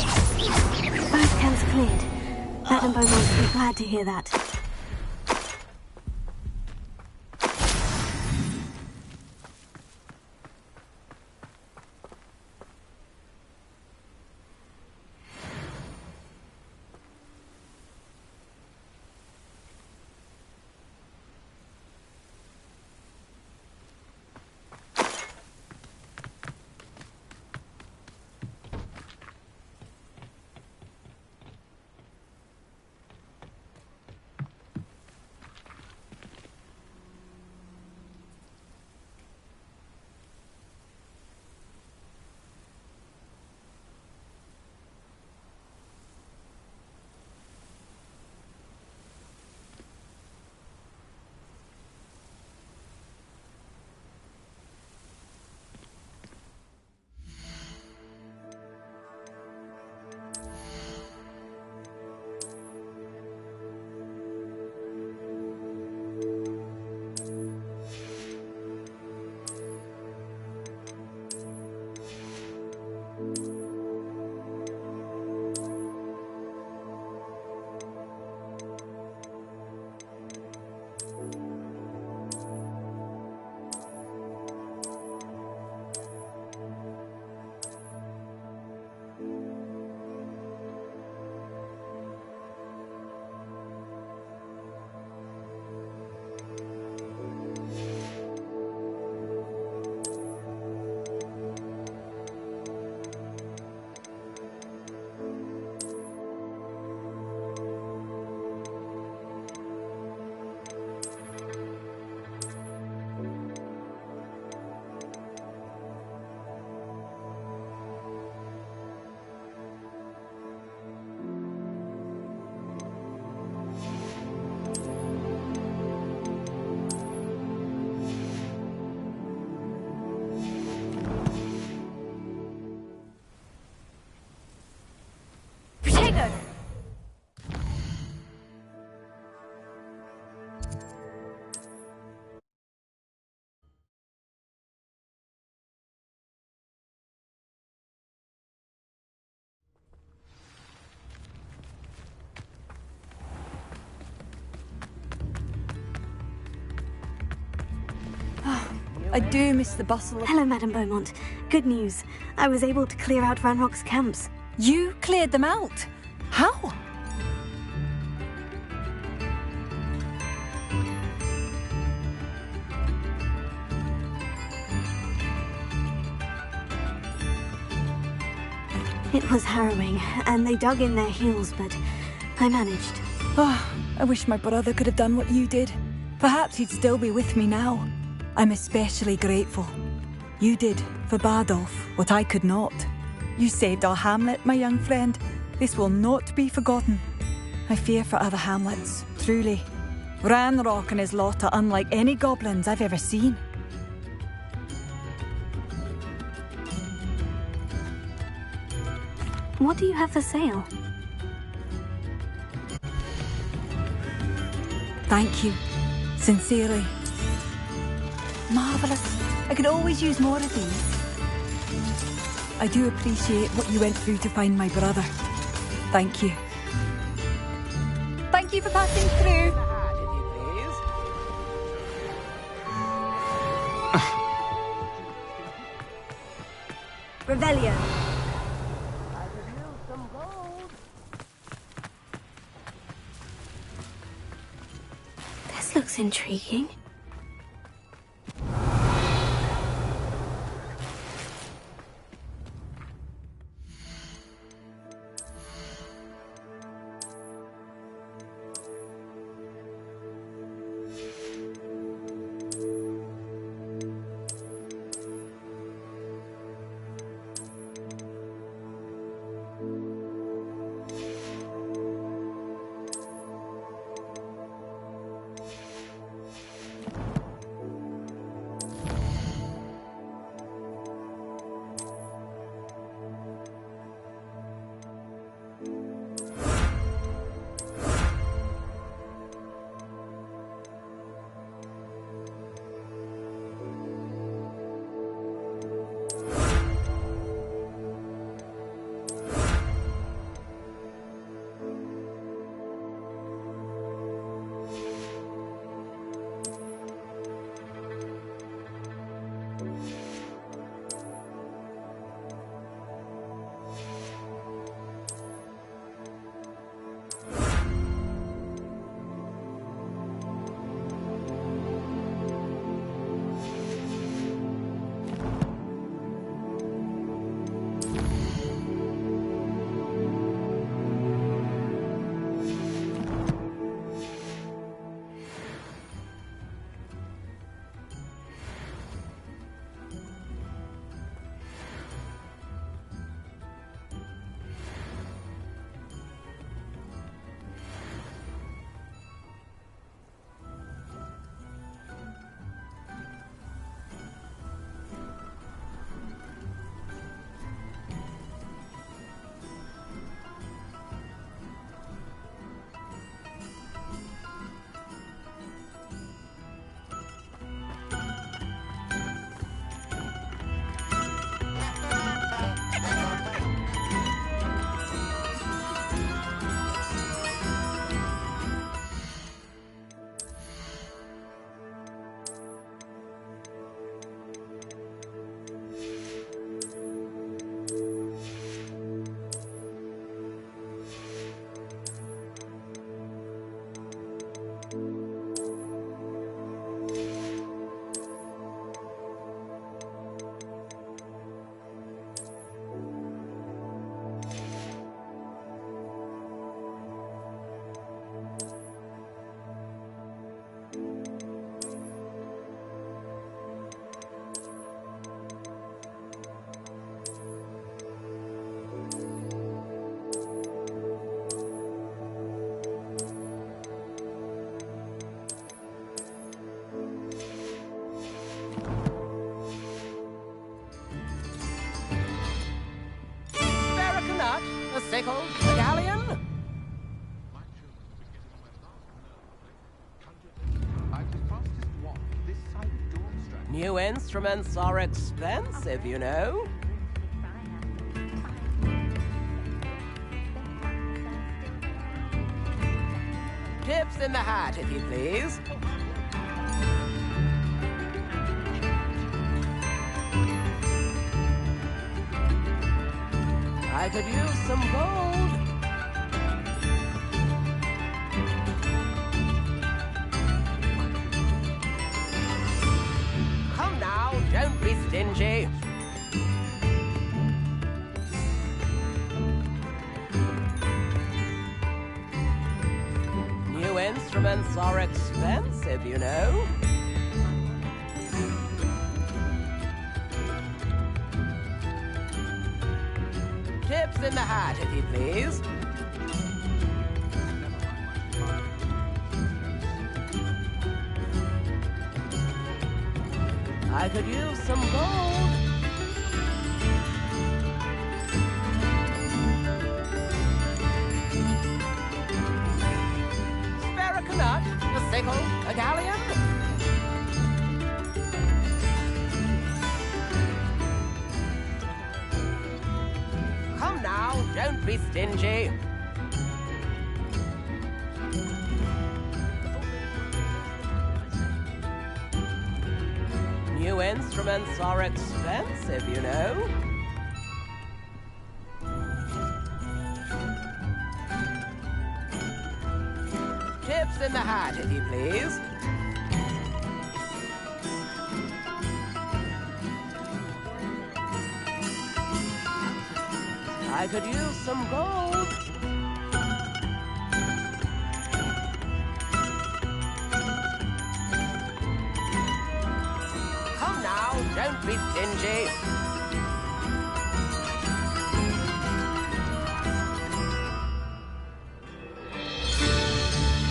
Speaker 1: Both camps cleared. That and Beaumont will be glad to hear that.
Speaker 13: I do miss the bustle of...
Speaker 1: Hello, Madame Beaumont. Good news. I was able to clear out Ranrock's camps.
Speaker 13: You cleared them out? How?
Speaker 1: It was harrowing, and they dug in their heels, but I managed.
Speaker 13: Oh, I wish my brother could have done what you did. Perhaps he'd still be with me now. I'm especially grateful. You did, for Bardolph, what I could not. You saved our hamlet, my young friend. This will not be forgotten. I fear for other hamlets, truly. Ranrock and his lot are unlike any goblins I've ever seen.
Speaker 1: What do you have for sale?
Speaker 13: Thank you. Sincerely. Marvellous. I could always use more of these. I do appreciate what you went through to find my brother. Thank you. Thank you for passing through.
Speaker 1: Revelio. This looks intriguing.
Speaker 16: A sickle, a galleon. New instruments are expensive, you know. Tips in the hat, if you please. I could use some gold. Come now, don't be stingy. New instruments are expensive, you know. Tips in the hat, if you please. I could use some gold. Spare a canut, a sickle, a galleon. Come now, don't be stingy. New instruments are expensive, you know. Tips in the hat, if you please. I could use some gold. Come now, don't be stingy.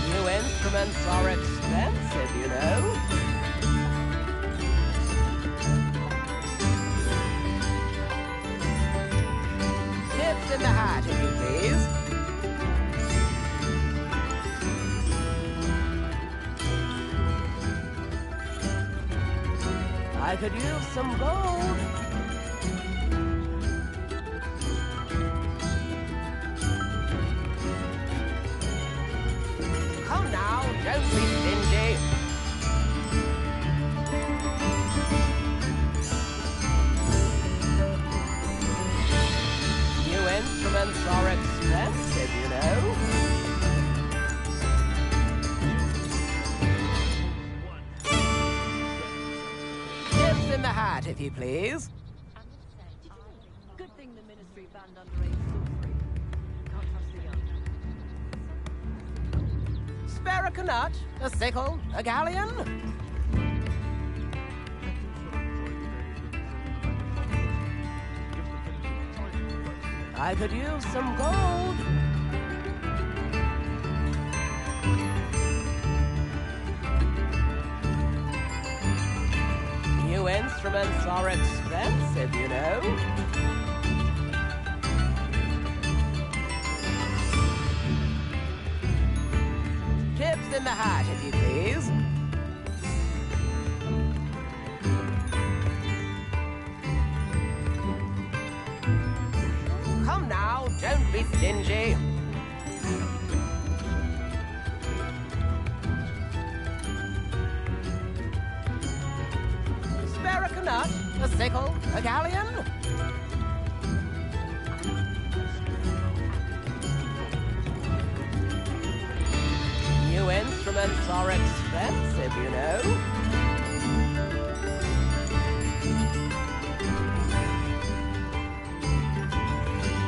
Speaker 16: New instruments are expensive, you know. Tips in the hat, if you please. I could use some gold. Come now, don't be stingy. New instruments are expensive, you know. Tips in the hat, if you please.
Speaker 14: Good thing the ministry banned underage sorcery. Can't trust the young.
Speaker 16: Spare a canut, a sickle, a galleon. I could use some gold. New instruments are expensive, you know. Tips in the hat, if you please. Come now, don't be stingy. Spare a canut, a sickle, a galleon. New instruments are expensive, you know.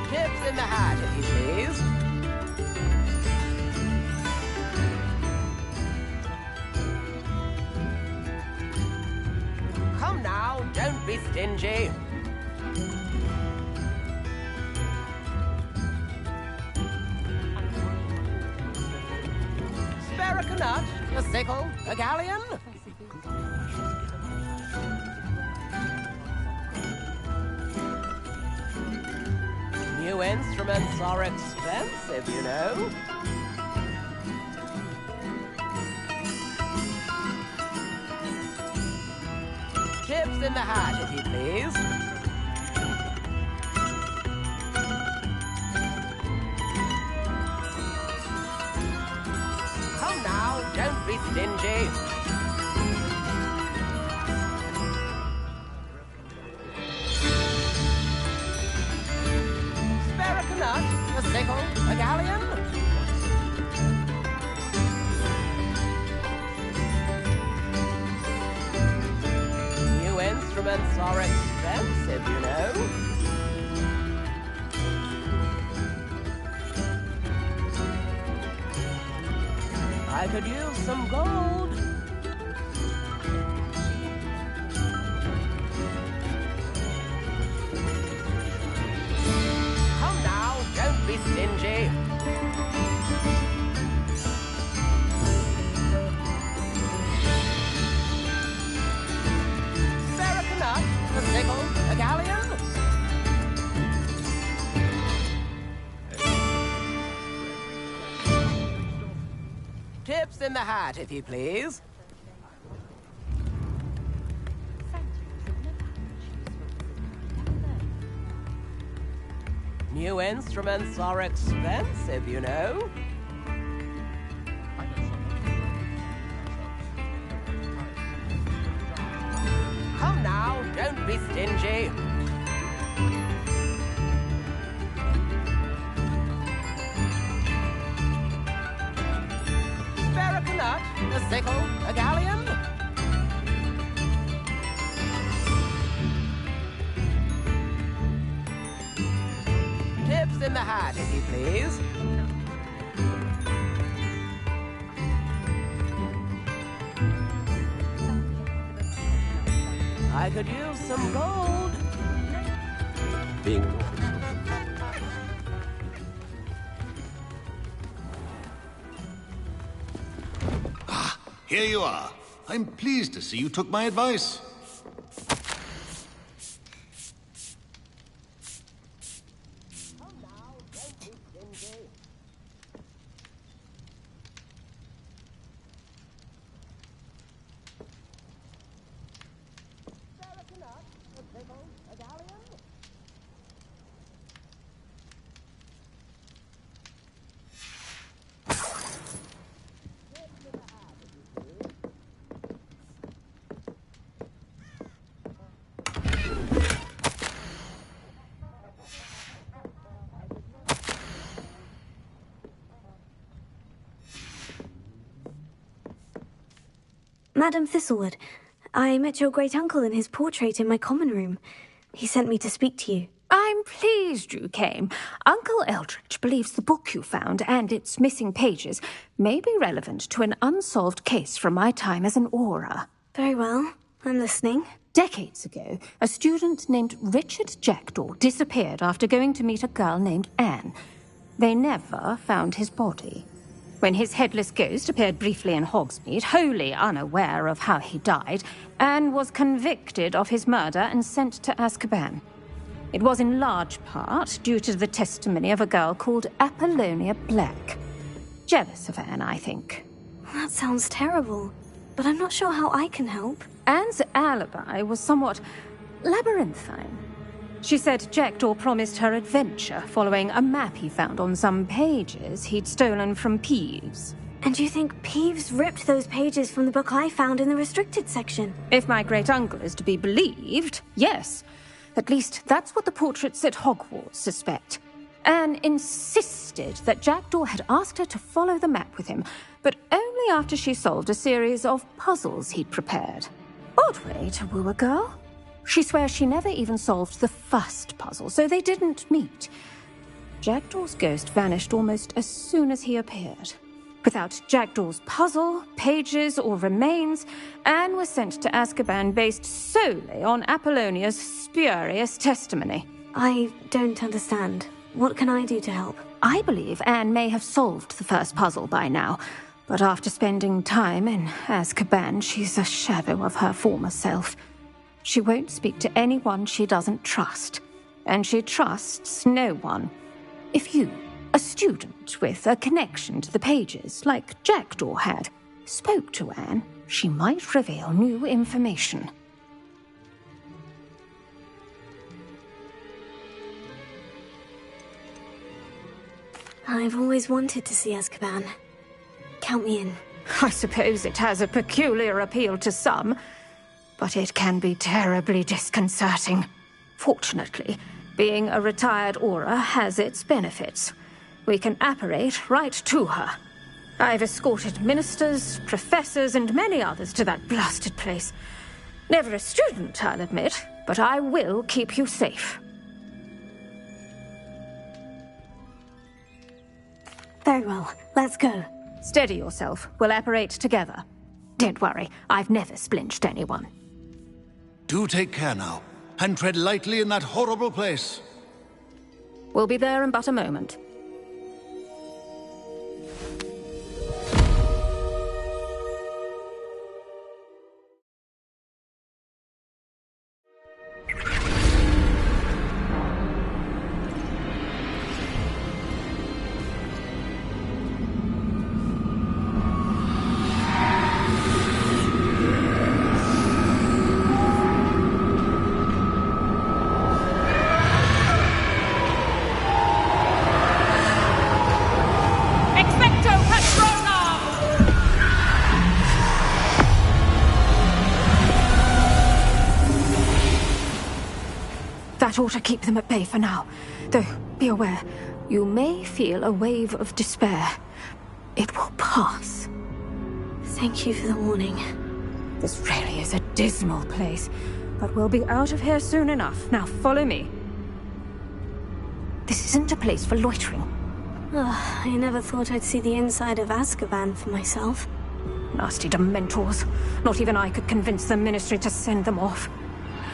Speaker 16: Tips in the hat, if you please. Come now, don't be stingy. Spare a canut, a sickle, a galleon. New instruments are expensive, you know. Tips in the hat, if you please. Come now, don't be stingy. instruments are expensive, you know. I could use some gold. Come now, don't be stingy. A sickle, a galleon. Tips in the hat, if you please. New instruments are expensive, you know. Come now, don't be stingy. Spare a nut, a sickle, a galleon. Tips in the hat, if you please. I could use some gold.
Speaker 7: Being
Speaker 10: Here you are. I'm pleased to see you took my advice.
Speaker 1: Madam Thistlewood, I met your great-uncle in his portrait in my common room. He sent me to speak to you.
Speaker 14: I'm pleased you came. Uncle Eldridge believes the book you found and its missing pages may be relevant to an unsolved case from my time as an Auror.
Speaker 1: Very well. I'm listening.
Speaker 14: Decades ago, a student named Richard Jackdaw disappeared after going to meet a girl named Anne. They never found his body. When his headless ghost appeared briefly in Hogsmeade, wholly unaware of how he died, Anne was convicted of his murder and sent to Azkaban. It was in large part due to the testimony of a girl called Apollonia Black. Jealous of Anne, I think.
Speaker 1: That sounds terrible, but I'm not sure how I can help.
Speaker 14: Anne's alibi was somewhat labyrinthine. She said Jackdaw promised her adventure following a map he found on some pages he'd stolen from Peeves.
Speaker 1: And you think Peeves ripped those pages from the book I found in the restricted section?
Speaker 14: If my great-uncle is to be believed, yes. At least that's what the portraits at Hogwarts suspect. Anne insisted that Jackdaw had asked her to follow the map with him, but only after she solved a series of puzzles he'd prepared. Odd way to woo a girl. She swears she never even solved the first puzzle, so they didn't meet. Jackdaw's ghost vanished almost as soon as he appeared. Without Jackdaw's puzzle, pages, or remains, Anne was sent to Azkaban based solely on Apollonia's spurious testimony.
Speaker 1: I don't understand. What can I do to help?
Speaker 14: I believe Anne may have solved the first puzzle by now, but after spending time in Azkaban, she's a shadow of her former self. She won't speak to anyone she doesn't trust, and she trusts no one. If you, a student with a connection to the pages, like Jackdaw had, spoke to Anne, she might reveal new information.
Speaker 1: I've always wanted to see Azkaban. Count me in.
Speaker 14: I suppose it has a peculiar appeal to some, but it can be terribly disconcerting. Fortunately, being a retired Auror has its benefits. We can apparate right to her. I've escorted ministers, professors, and many others to that blasted place.
Speaker 17: Never a student, I'll admit, but I will keep you safe.
Speaker 1: Very well. Let's go.
Speaker 17: Steady yourself. We'll apparate together. Don't worry, I've never splinched anyone.
Speaker 10: Do take care now, and tread lightly in that horrible place.
Speaker 17: We'll be there in but a moment. That ought to keep them at bay for now. Though, be aware, you may feel a wave of despair. It will pass.
Speaker 1: Thank you for the warning.
Speaker 17: This really is a dismal place, but we'll be out of here soon enough. Now follow me. This isn't a place for loitering.
Speaker 1: Ugh, I never thought I'd see the inside of Azkaban for myself.
Speaker 17: Nasty Dementors. Not even I could convince the Ministry to send them off.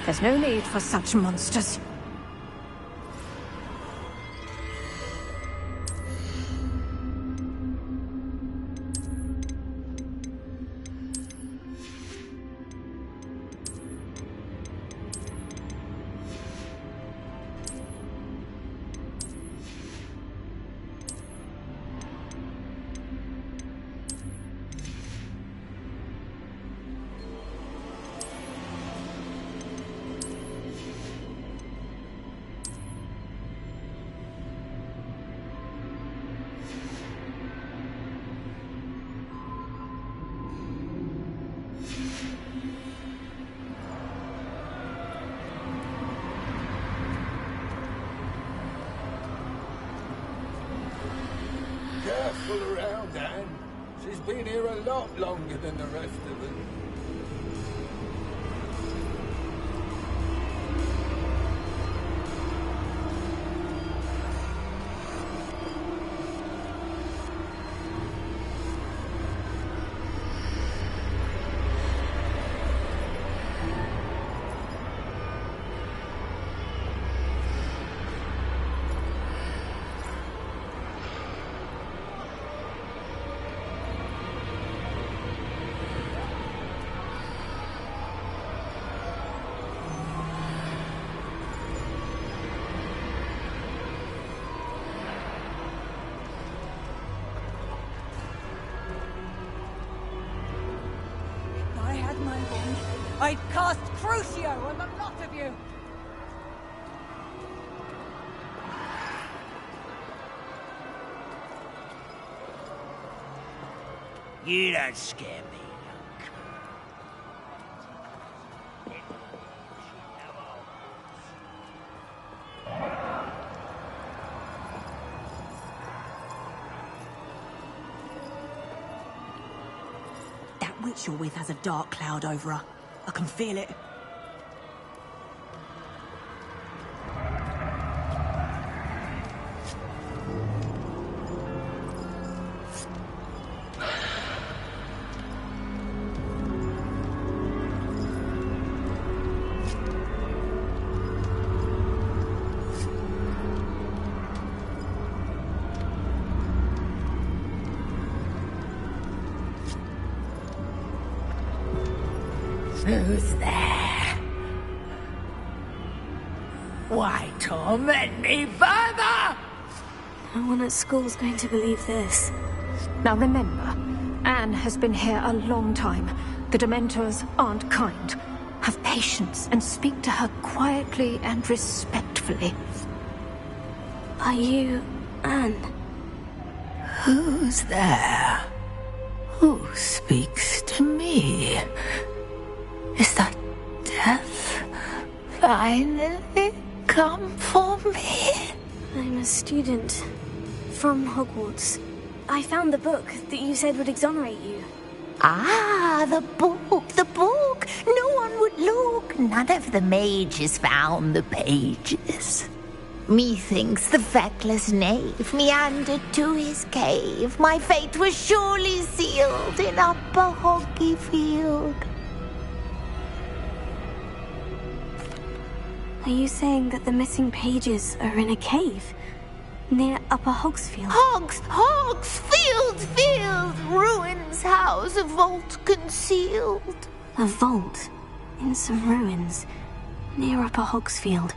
Speaker 17: There's no need for such monsters.
Speaker 18: Careful around, Anne. She's been here a lot longer than the rest of them.
Speaker 13: I'd cast Crucio on the lot of you!
Speaker 12: You don't scare me.
Speaker 11: That witch you're with has a dark cloud over her. I can feel it.
Speaker 12: Who's there? Why torment me further?
Speaker 1: No one at school's going to believe this.
Speaker 17: Now remember, Anne has been here a long time. The Dementors aren't kind. Have patience and speak to her quietly and respectfully.
Speaker 1: Are you Anne?
Speaker 12: Who's there? Who speaks to me? Is that death finally come for me?
Speaker 1: I'm a student from Hogwarts. I found the book that you said would exonerate you.
Speaker 12: Ah, the book, the book. No one would look
Speaker 19: None of the mages found the pages. Methinks the feckless knave meandered to his cave. My fate was surely sealed in Upper Hoggyfield.
Speaker 1: Are you saying that the missing pages are in a cave near Upper Hogsfield?
Speaker 19: Hogsfield! Ruins house, a vault concealed.
Speaker 1: A vault in some ruins near Upper Hogsfield.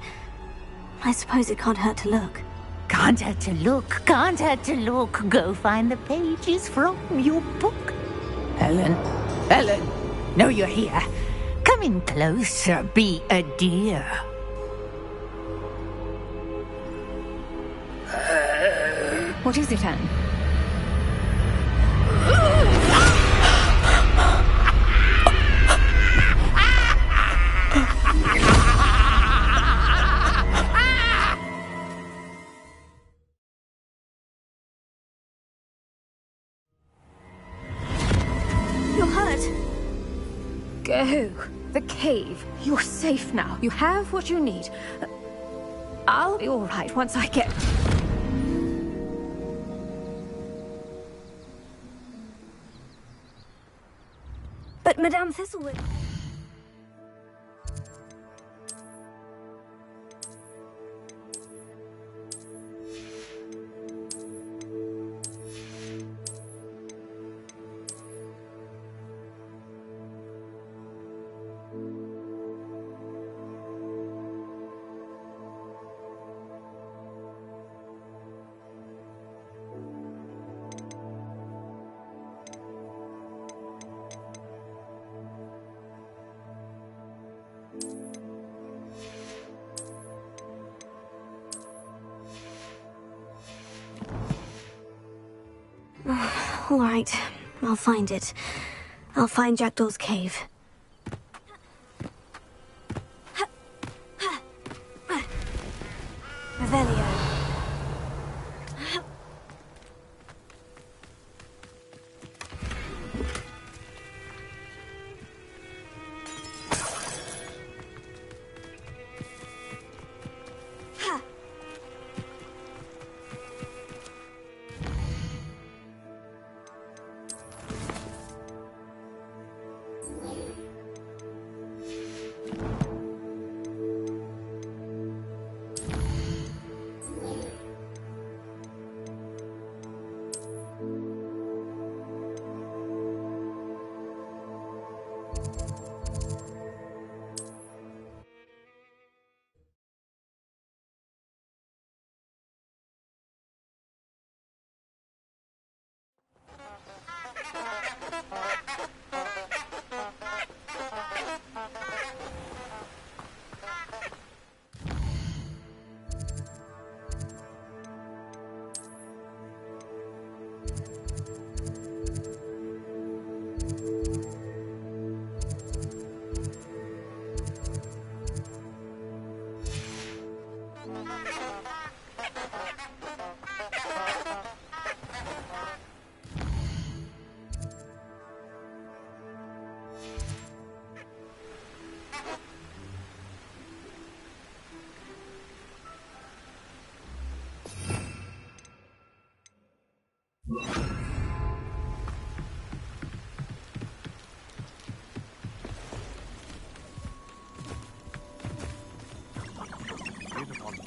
Speaker 1: I suppose it can't hurt to look.
Speaker 19: Can't hurt to look. Go find the pages from your book. Helen! No, you're here. Come in closer, be a dear.
Speaker 17: What is it, Anne?
Speaker 1: You're hurt.
Speaker 17: Go. The cave. You're safe now. You have what you need. I'll be all right once I get...
Speaker 1: But Madame Thistlewood... All right, I'll find it. I'll find Jackdaw's cave. Revelio.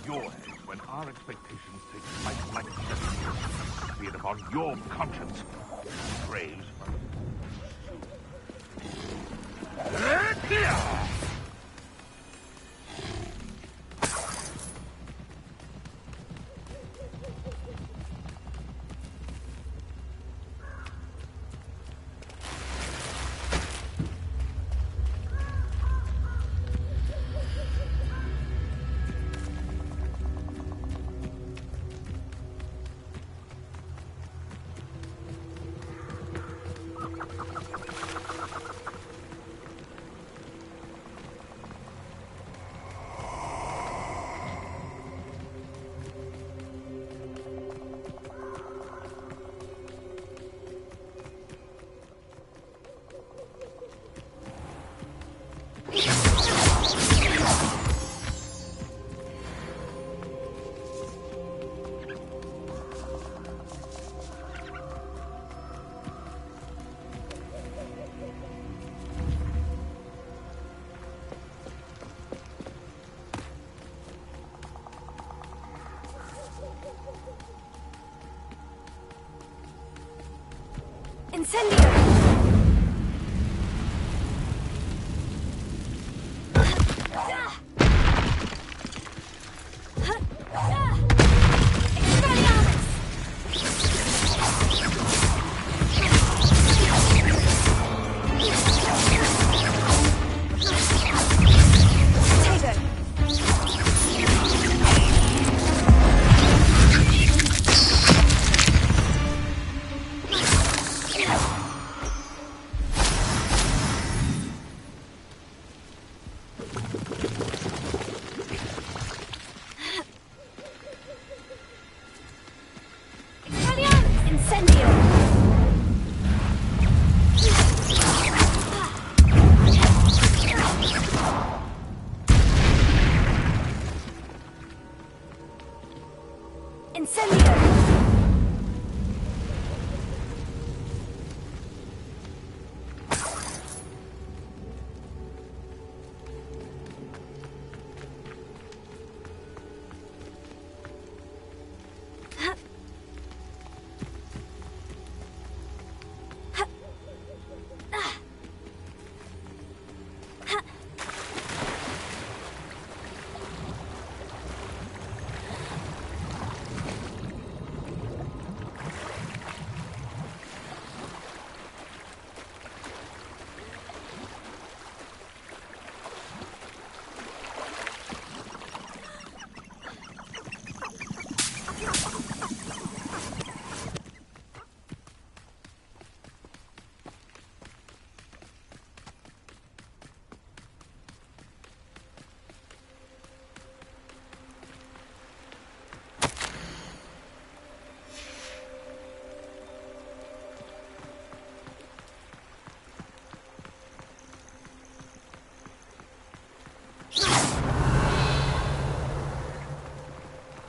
Speaker 5: Your head when our expectations take flight like be it upon your conscience. Graves.
Speaker 17: Incendio!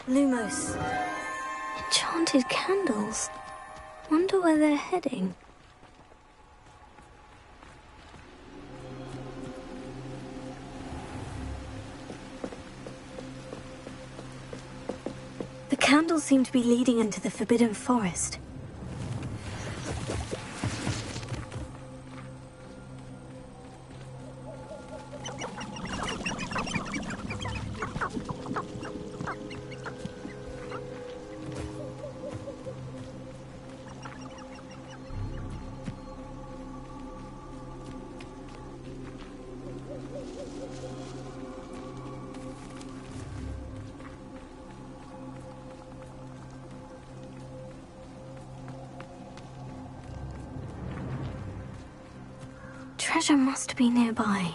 Speaker 1: Lumos. Enchanted candles. Wonder where they're heading. The candles seem to be leading into the Forbidden Forest. Treasure must be nearby.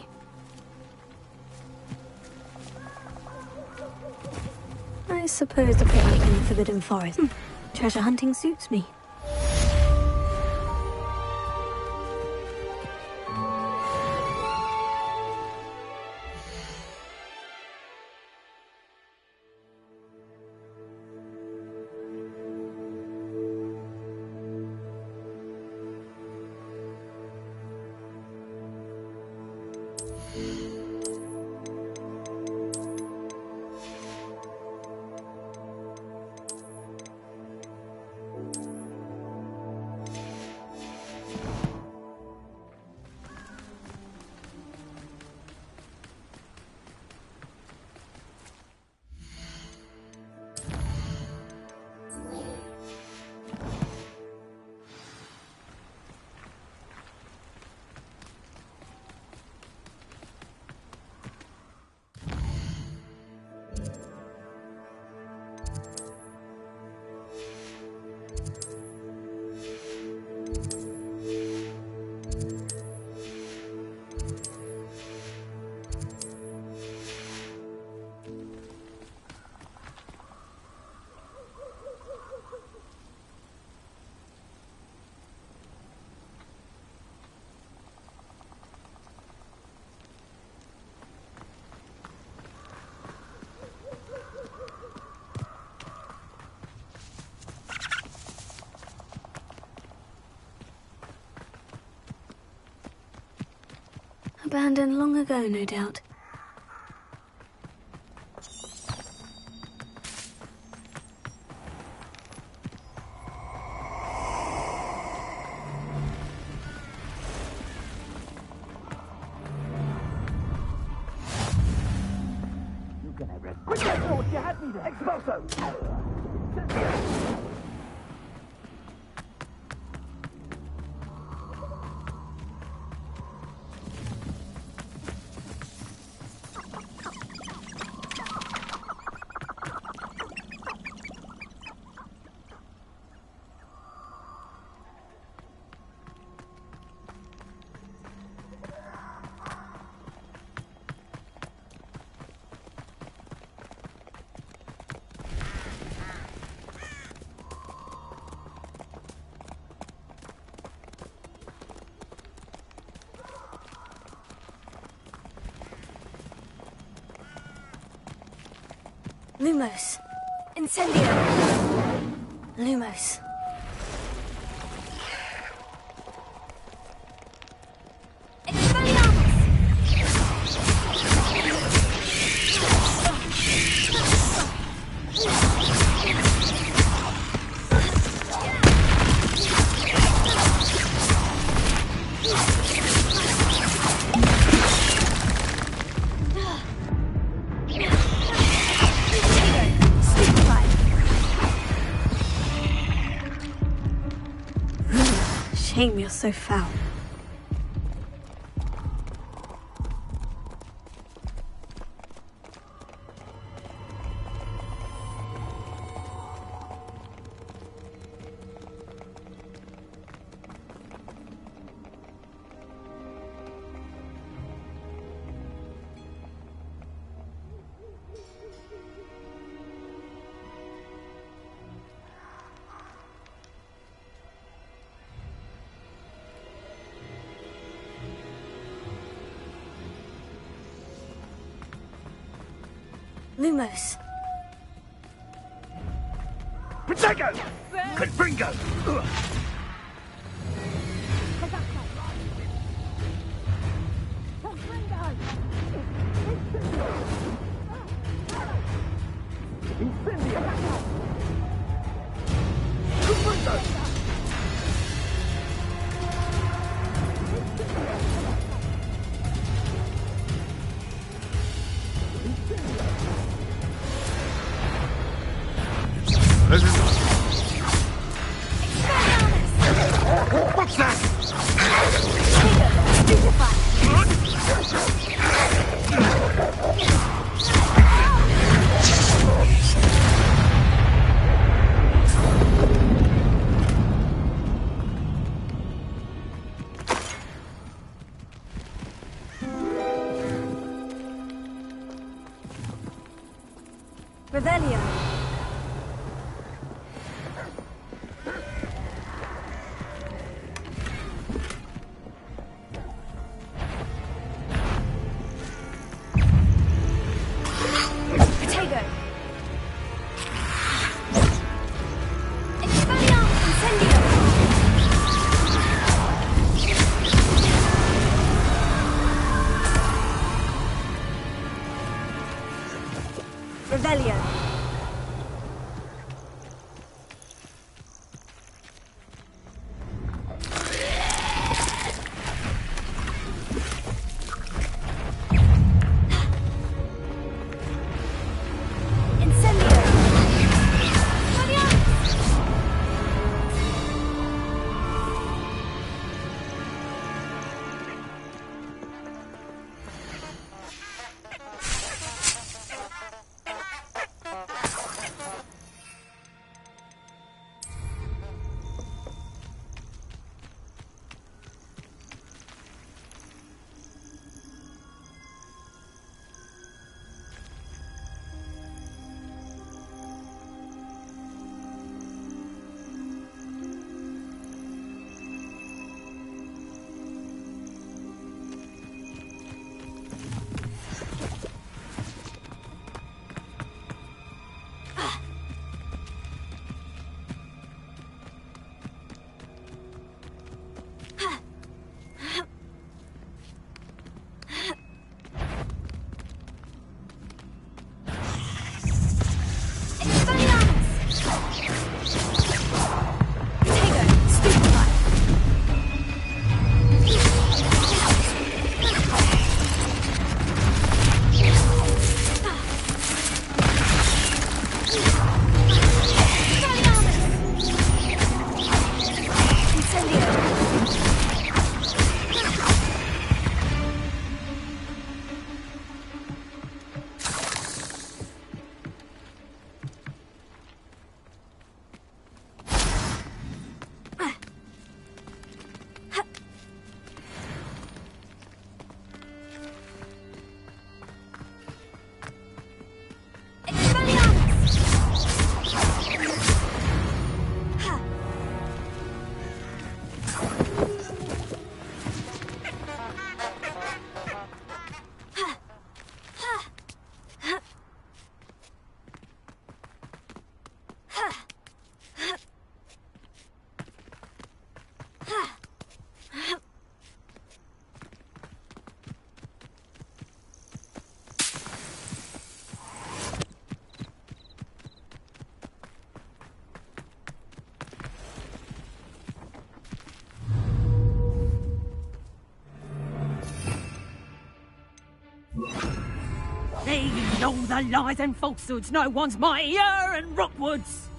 Speaker 1: I suppose a picnic in the Forbidden Forest. Treasure hunting suits me. Abandoned long ago, no doubt.
Speaker 12: Projectile, you had me there. Expulso!
Speaker 1: Lumos. Incendio. Lumos. Shame you're so foul. Lumos.
Speaker 12: Protego! Confringo!
Speaker 5: What's that?
Speaker 1: Revelio. Revelio.
Speaker 14: They know the lies and falsehoods no one's mightier in Rookwoods.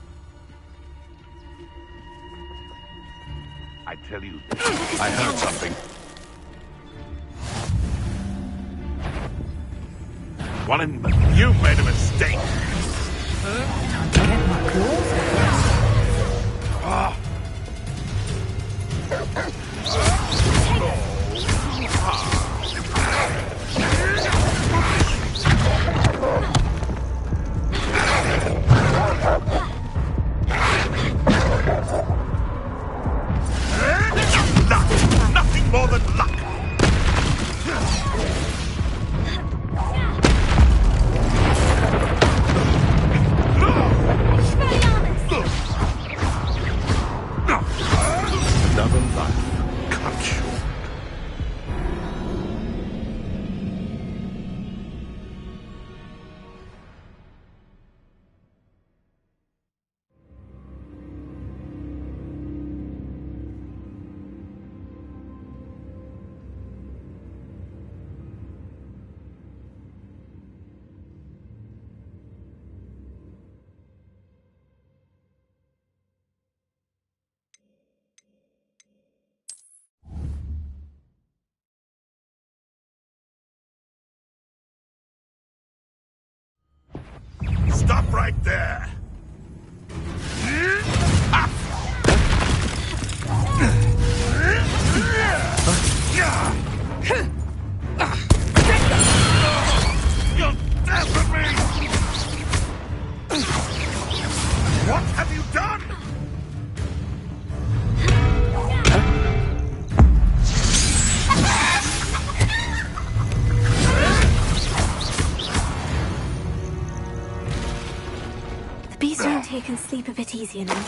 Speaker 5: I tell you, I heard something. Wallenman, you made a mistake.
Speaker 14: Time to get my claws
Speaker 5: Ah. Nothing more than luck. Another life cut short. Stop right there! You'll dance with me! What have you done?
Speaker 1: The beast around here can sleep a bit easier now.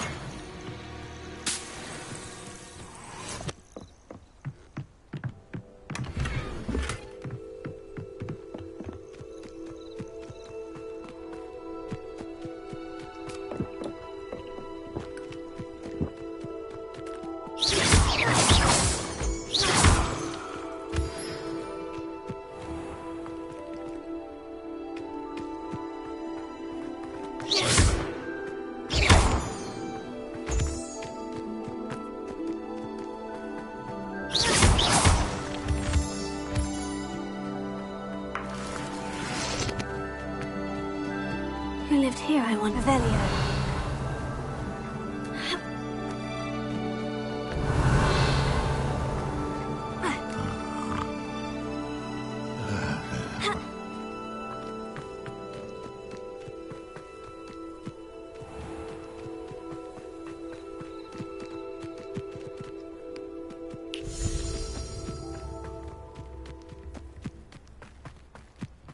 Speaker 1: Who lived here, I wonder? Velio.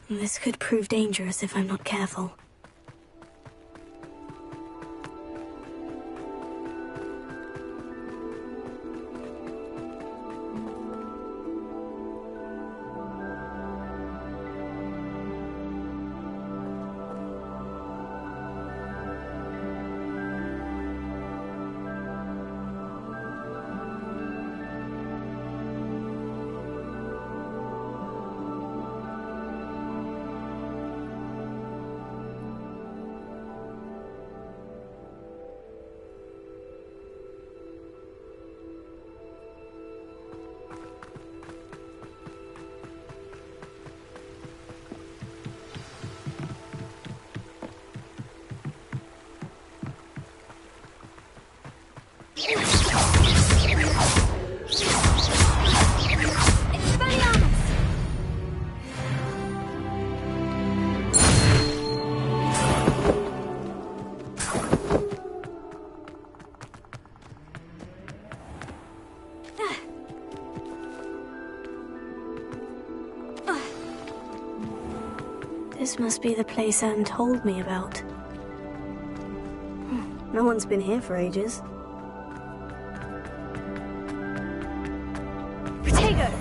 Speaker 1: This could prove dangerous if I'm not careful. This must be the place Anne told me about. No one's been here for ages. Protego!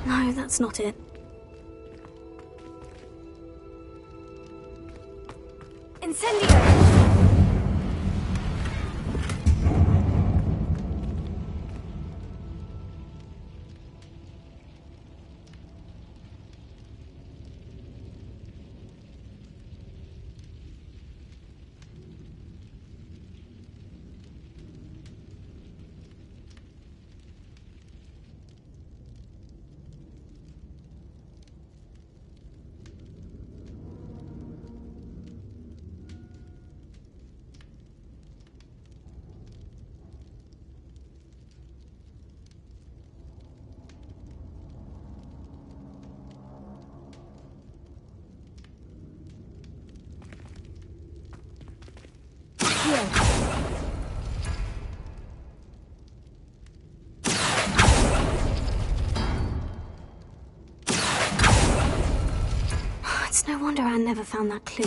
Speaker 1: No, that's not it. Incendio! It's no wonder Anne never found that clue.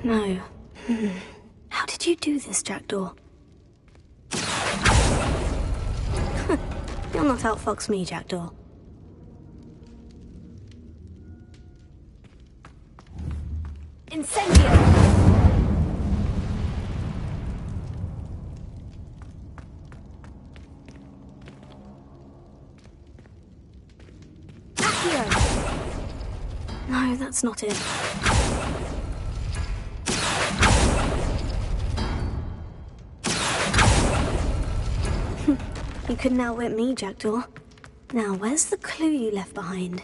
Speaker 1: No. How did you do this, Jackdaw? You'll not outfox me, Jackdaw. Incendio! No, that's not it. You couldn't outwit me, Jackdaw. Now, where's the clue you left behind?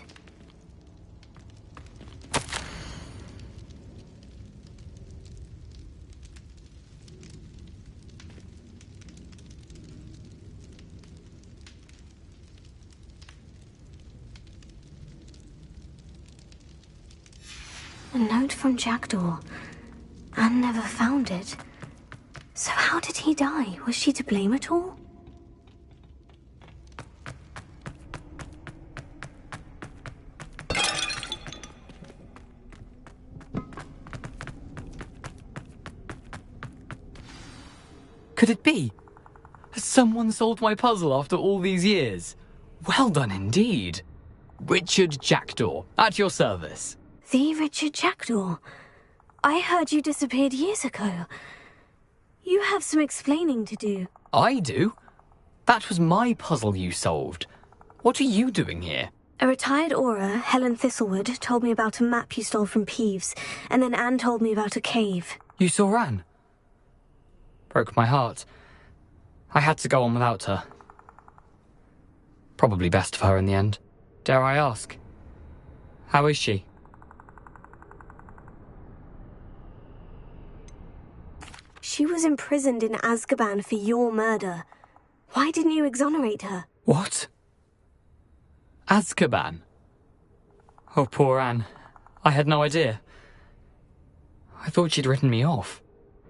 Speaker 1: A note from Jackdaw. Anne never found it. So how did he die? Was she to blame at all?
Speaker 2: Could it be? Has someone solved my puzzle after all these years? Well done indeed. Richard Jackdaw, at your service.
Speaker 1: The Richard Jackdaw? I heard you disappeared years ago. You have some explaining to do.
Speaker 2: I do? That was my puzzle you solved. What are you doing here?
Speaker 1: A retired Auror, Helen Thistlewood, told me about a map you stole from Peeves, and then Anne told me about a cave.
Speaker 2: You saw Anne? Broke my heart. I had to go on without her. Probably best for her in the end. Dare I ask? How is she?
Speaker 1: She was imprisoned in Azkaban for your murder. Why didn't you exonerate her?
Speaker 2: What? Azkaban? Oh, poor Anne. I had no idea. I thought she'd written me off.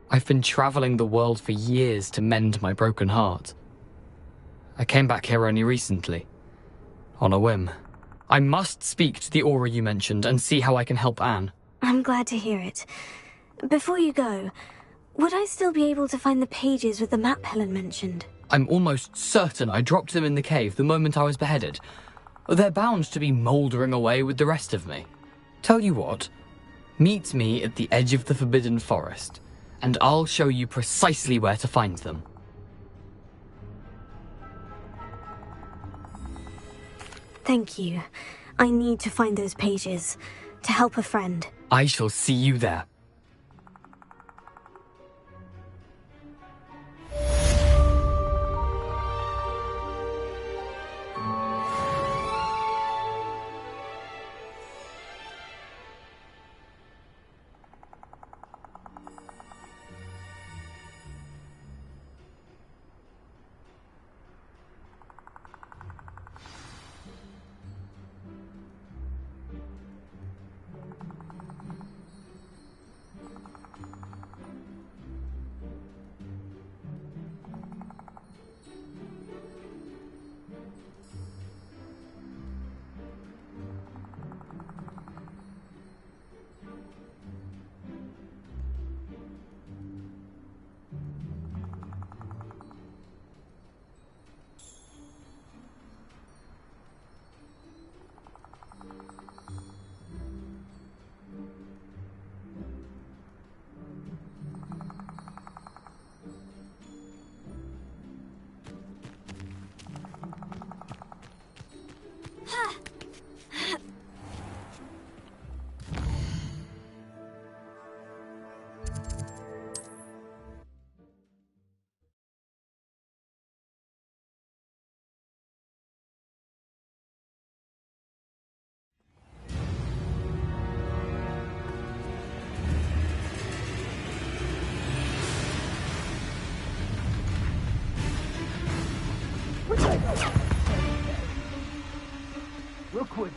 Speaker 2: I've been travelling the world for years to mend my broken heart. I came back here only recently. On a whim. I must speak to the Auror you mentioned and see how I can help Anne.
Speaker 1: I'm glad to hear it. Before you go, would I still be able to find the pages with the map Helen mentioned?
Speaker 2: I'm almost certain I dropped them in the cave the moment I was beheaded. They're bound to be mouldering away with the rest of me. Tell you what, meet me at the edge of the Forbidden Forest, and I'll show you precisely where to find them.
Speaker 1: Thank you. I need to find those pages, to help a friend.
Speaker 2: I shall see you there.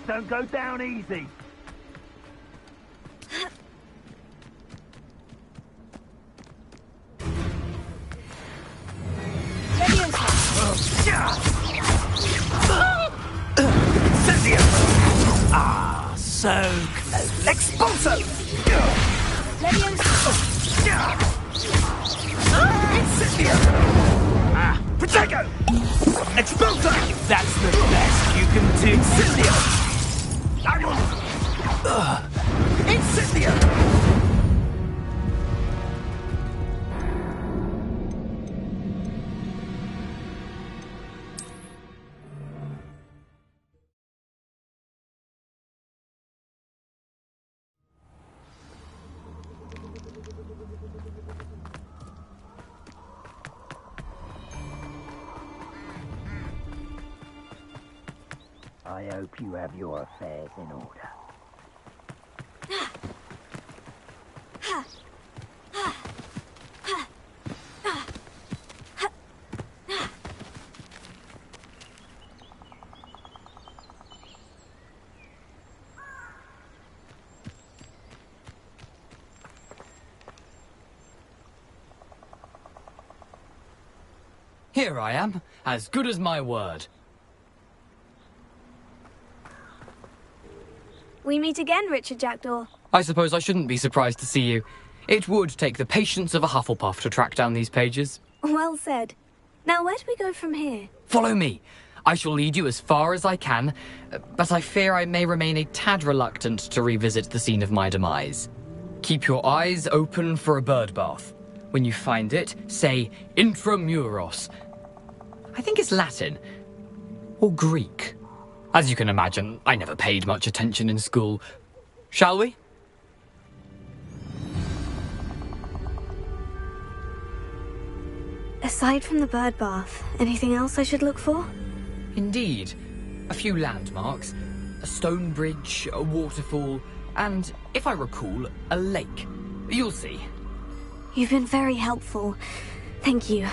Speaker 12: don't go down easy. Ah, so close. Expulso! Incendio! Ah, Protego! Expulso! That's the best you can do. Incendio! Incendio!
Speaker 15: I hope you have your affairs in order.
Speaker 2: Here I am, as good as my word.
Speaker 1: We meet again, Richard Jackdaw.
Speaker 2: I suppose I shouldn't be surprised to see you. It would take the patience of a Hufflepuff to track down these pages.
Speaker 1: Well said. Now, where do we go from here?
Speaker 2: Follow me. I shall lead you as far as I can, but I fear I may remain a tad reluctant to revisit the scene of my demise. Keep your eyes open for a bird bath. When you find it, say Intramuros. I think it's Latin. Or Greek. As you can imagine, I never paid much attention in school. Shall we?
Speaker 1: Aside from the bird bath, anything else I should look for?
Speaker 2: Indeed. A few landmarks. A stone bridge, a waterfall, and, if I recall, a lake. You'll see.
Speaker 1: You've been very helpful. Thank you.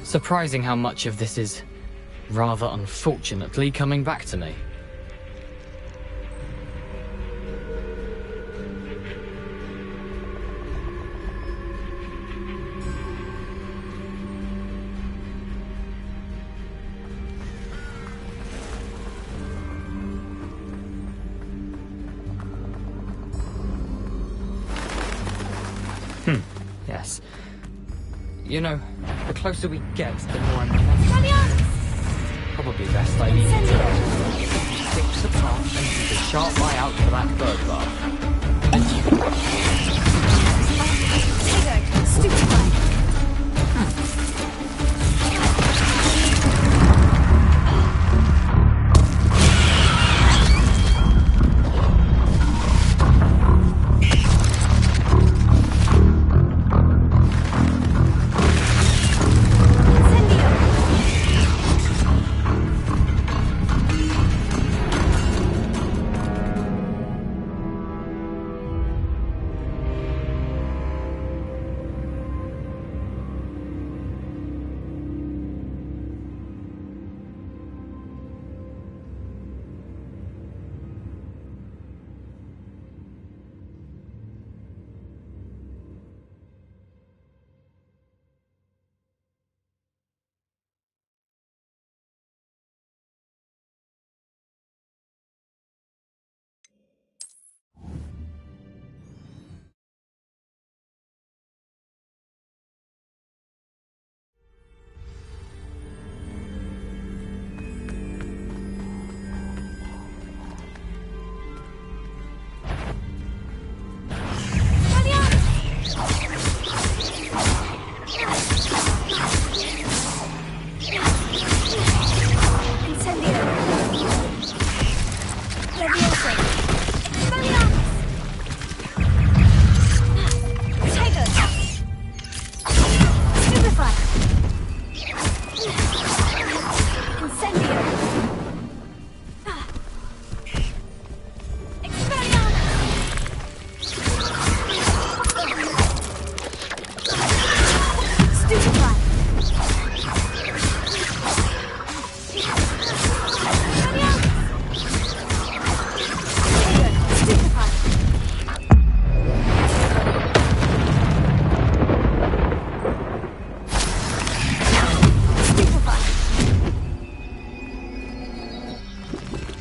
Speaker 2: Surprising how much of this is, rather unfortunately, coming back to me. Yes. You know, the closer we get, the more I'm remembering. Probably best I leave you to it. Fix the path and keep a sharp eye out for that bird bath. And you...
Speaker 1: Stupid guy.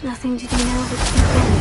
Speaker 1: Nothing to do now but keep going.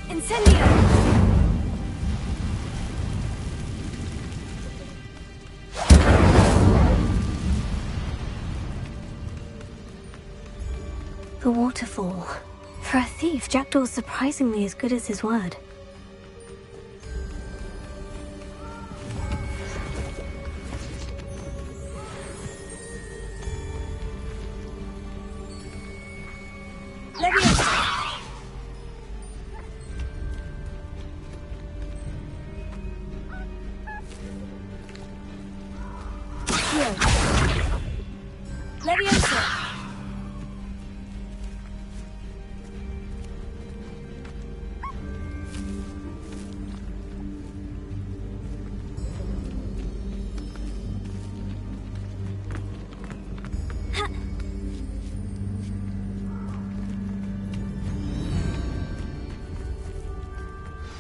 Speaker 1: Incendio! The waterfall. For a thief, Jackdaw's surprisingly as good as his word.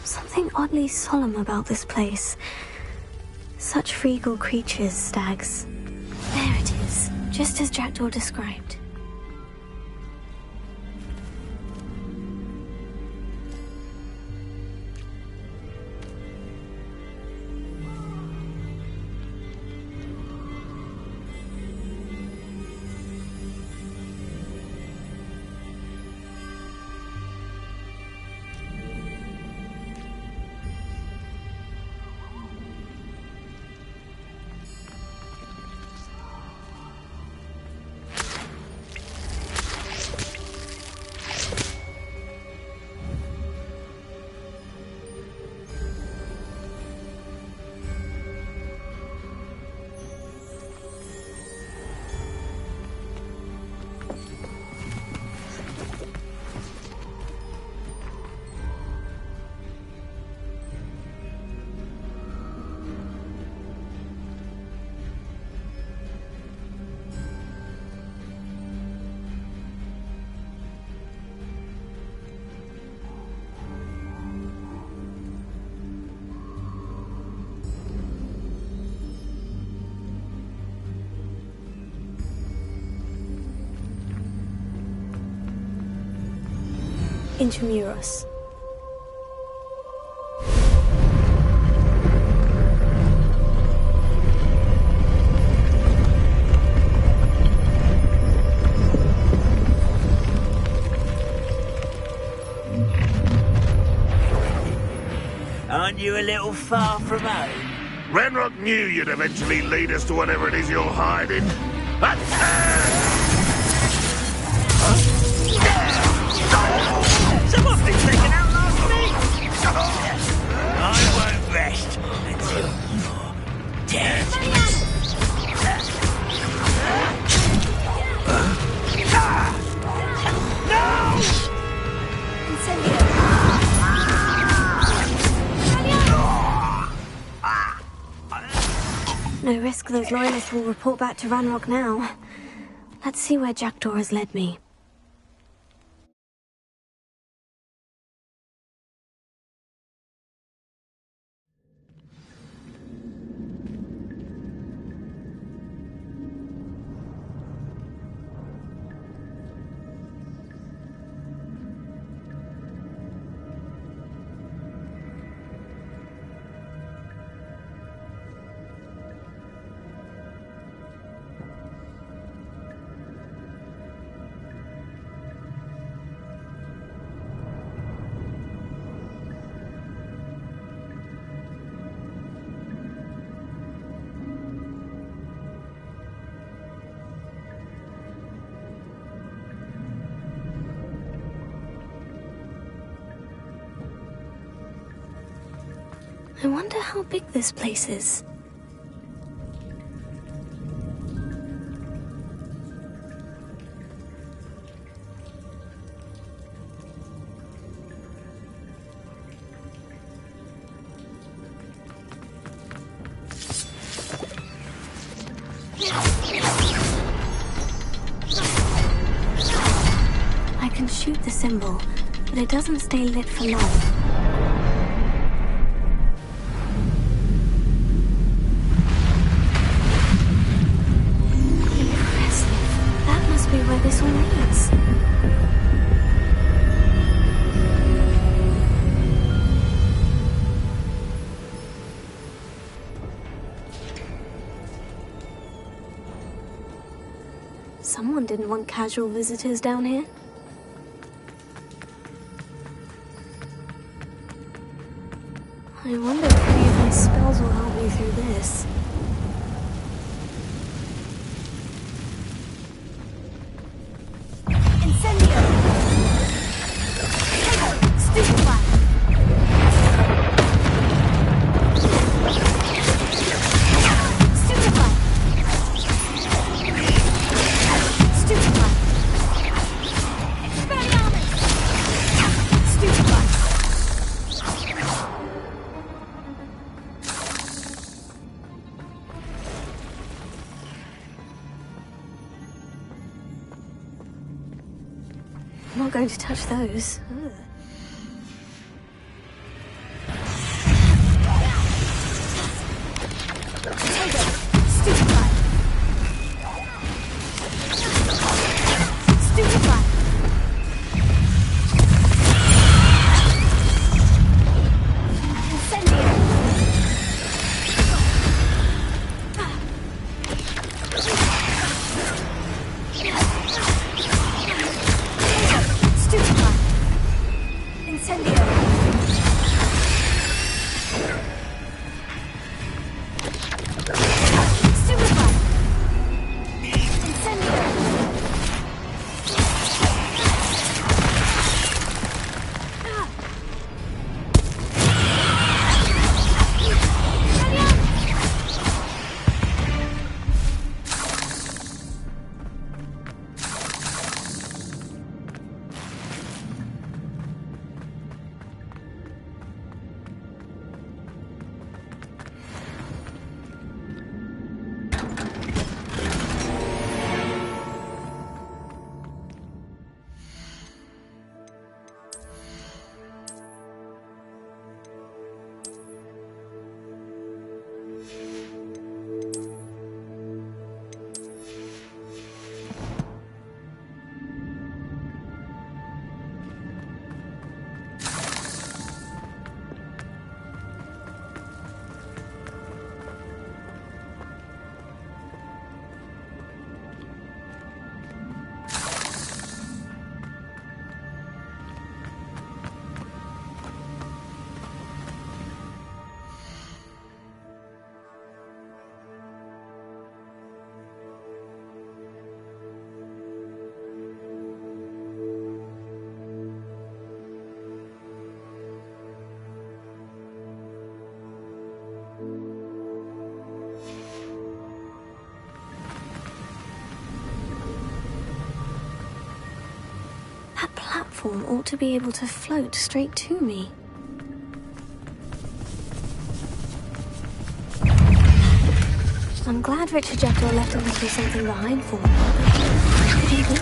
Speaker 1: Something oddly solemn about this place. Such regal creatures, stags. There it is, just as Jackdaw described. Intramuros.
Speaker 12: Aren't you a little far from home?
Speaker 5: Ranrock knew you'd eventually lead us to whatever it is you're hiding.
Speaker 12: Someone's been taken out last week! I won't rest until you're dead. No!
Speaker 1: No risk those loyalists will report back to Ranrock now. Let's see where Jackdaw has led me. I wonder how big this place is. I can shoot the symbol, but it doesn't stay lit for long. Where this all leads. Someone didn't want casual visitors down here. I wonder if any of my spells will help me through this. I'm not going to touch those. Ugh. That platform ought to be able to float straight to me. I'm glad Richard Jackdaw left a little something behind for me. What could he be?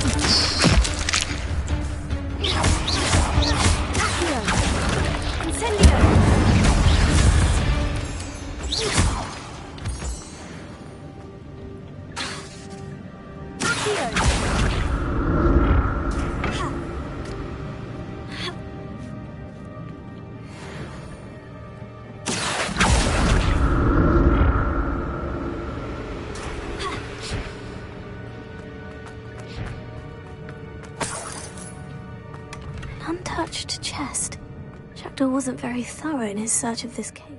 Speaker 1: Untouched chest. Jackdaw wasn't very thorough in his search of this cave.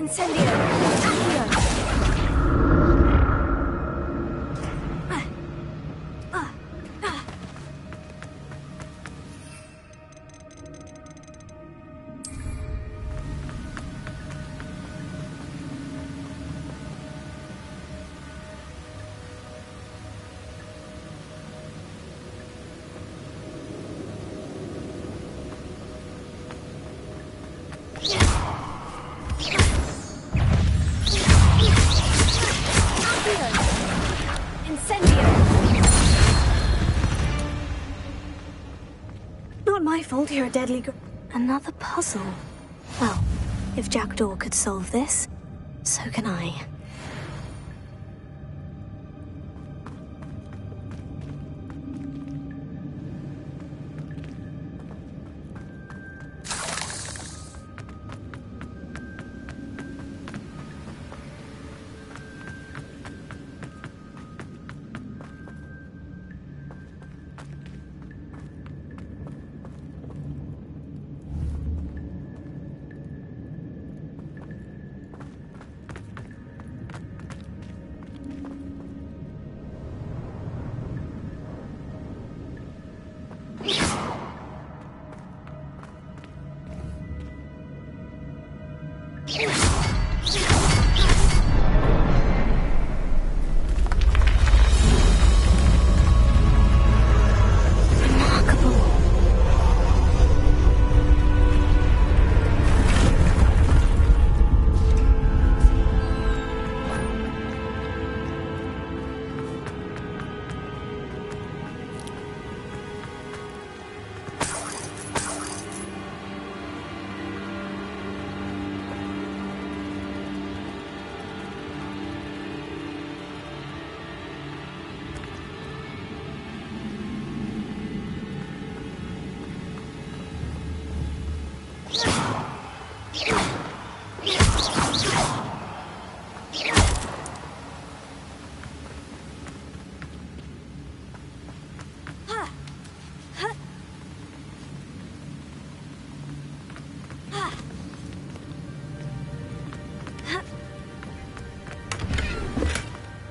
Speaker 17: Incendio! Accio!
Speaker 1: Not my fault you're a deadly Another puzzle. Well, if Jackdaw could solve this, so can I.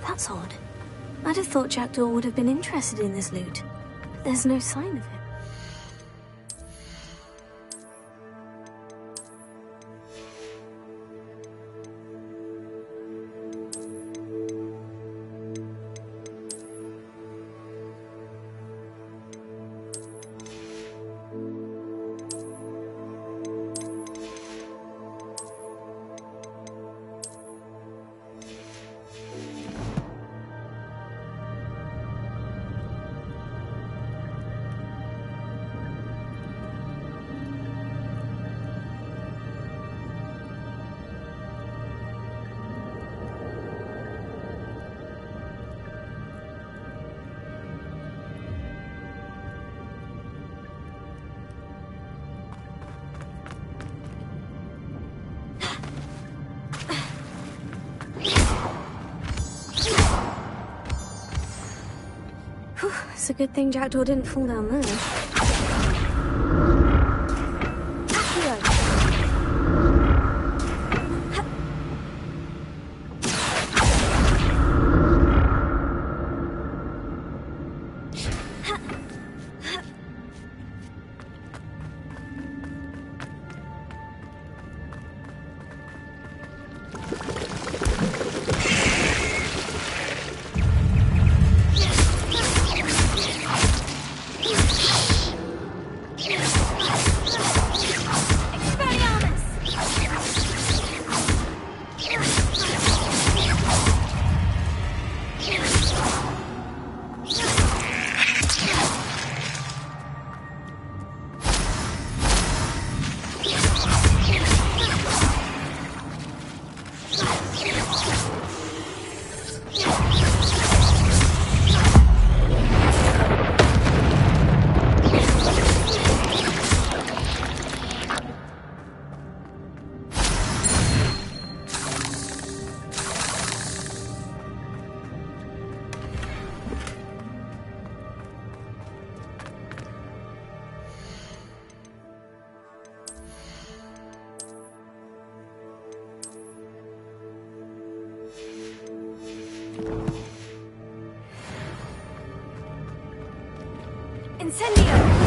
Speaker 1: That's odd. I'd have thought Jackdaw would have been interested in this loot. But there's no sign of it. It's a good thing Jackdaw didn't fall down there. Incendio!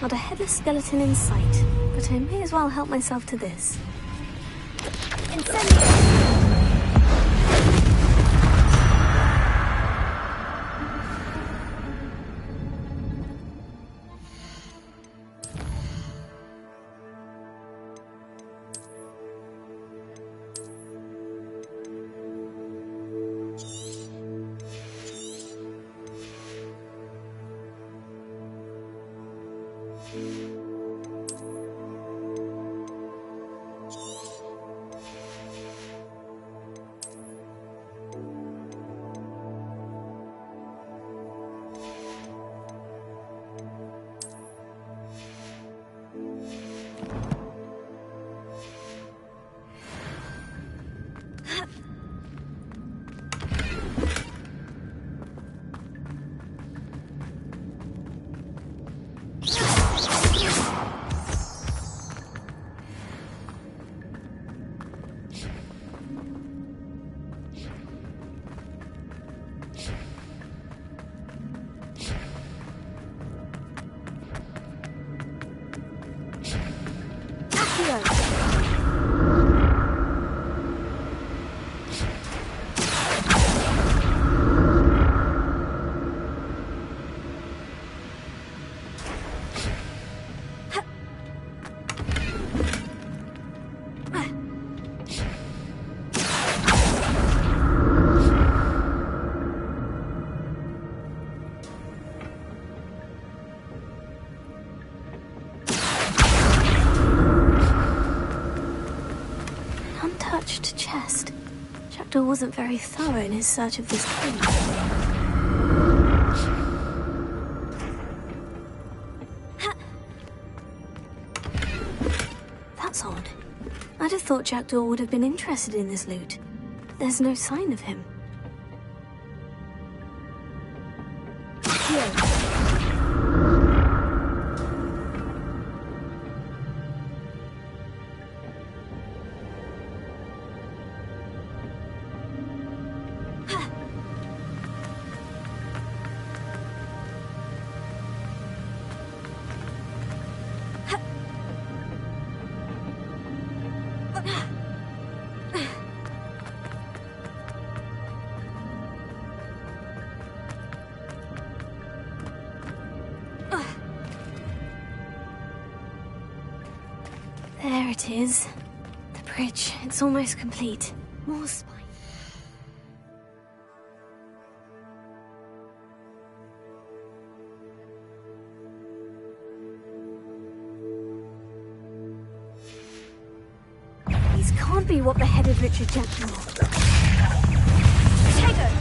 Speaker 1: Not a headless skeleton in sight, but I may as well help myself to this. Incendio! Chest. Jackdaw wasn't very thorough in his search of this cave. That's odd. I'd have thought Jackdaw would have been interested in this loot. There's no sign of him. Here. There it is. The bridge. It's almost complete. More spine. can't be what beheaded Richard Jackdaw. Tego!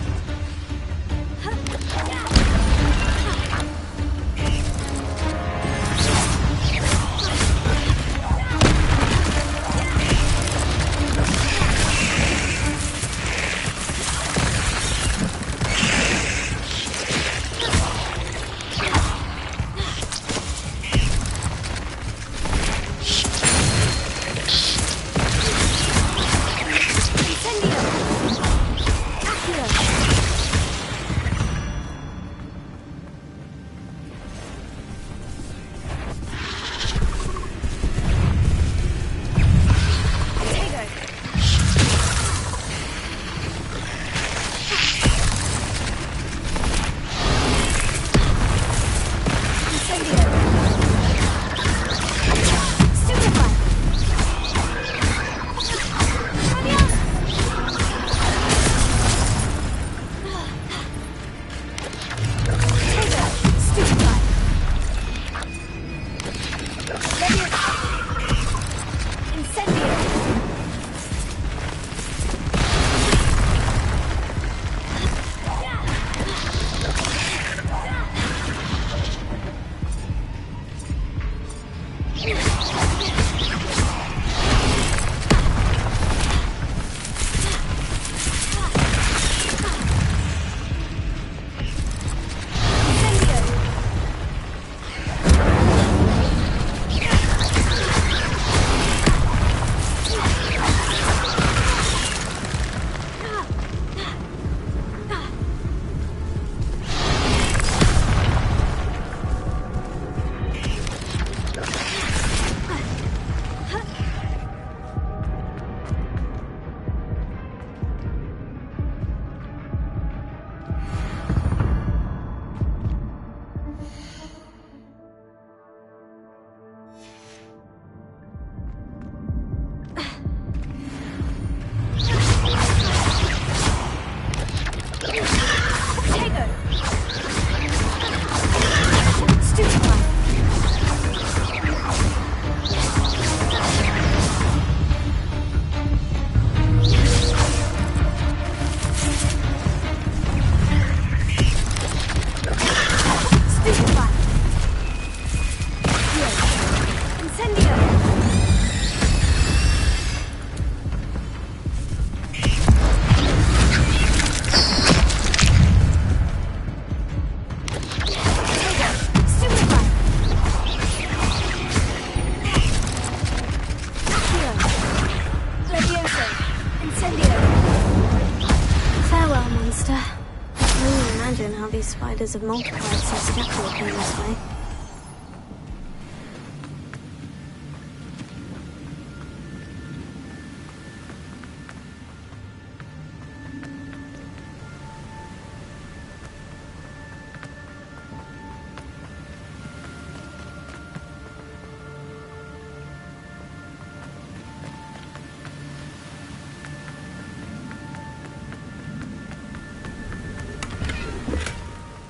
Speaker 1: Spiders have multiplied since Jackdaw came this way.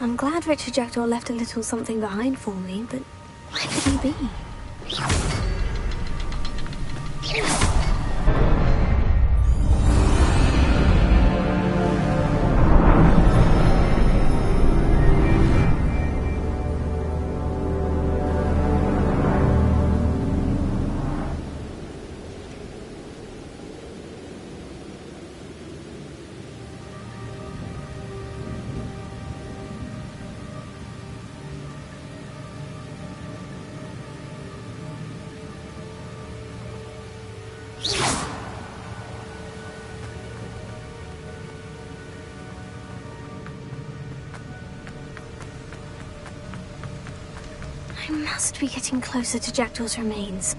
Speaker 1: I'm glad Richard Jackdaw left a little something behind for me, but where could he be? I must be getting closer to Jackdaw's remains.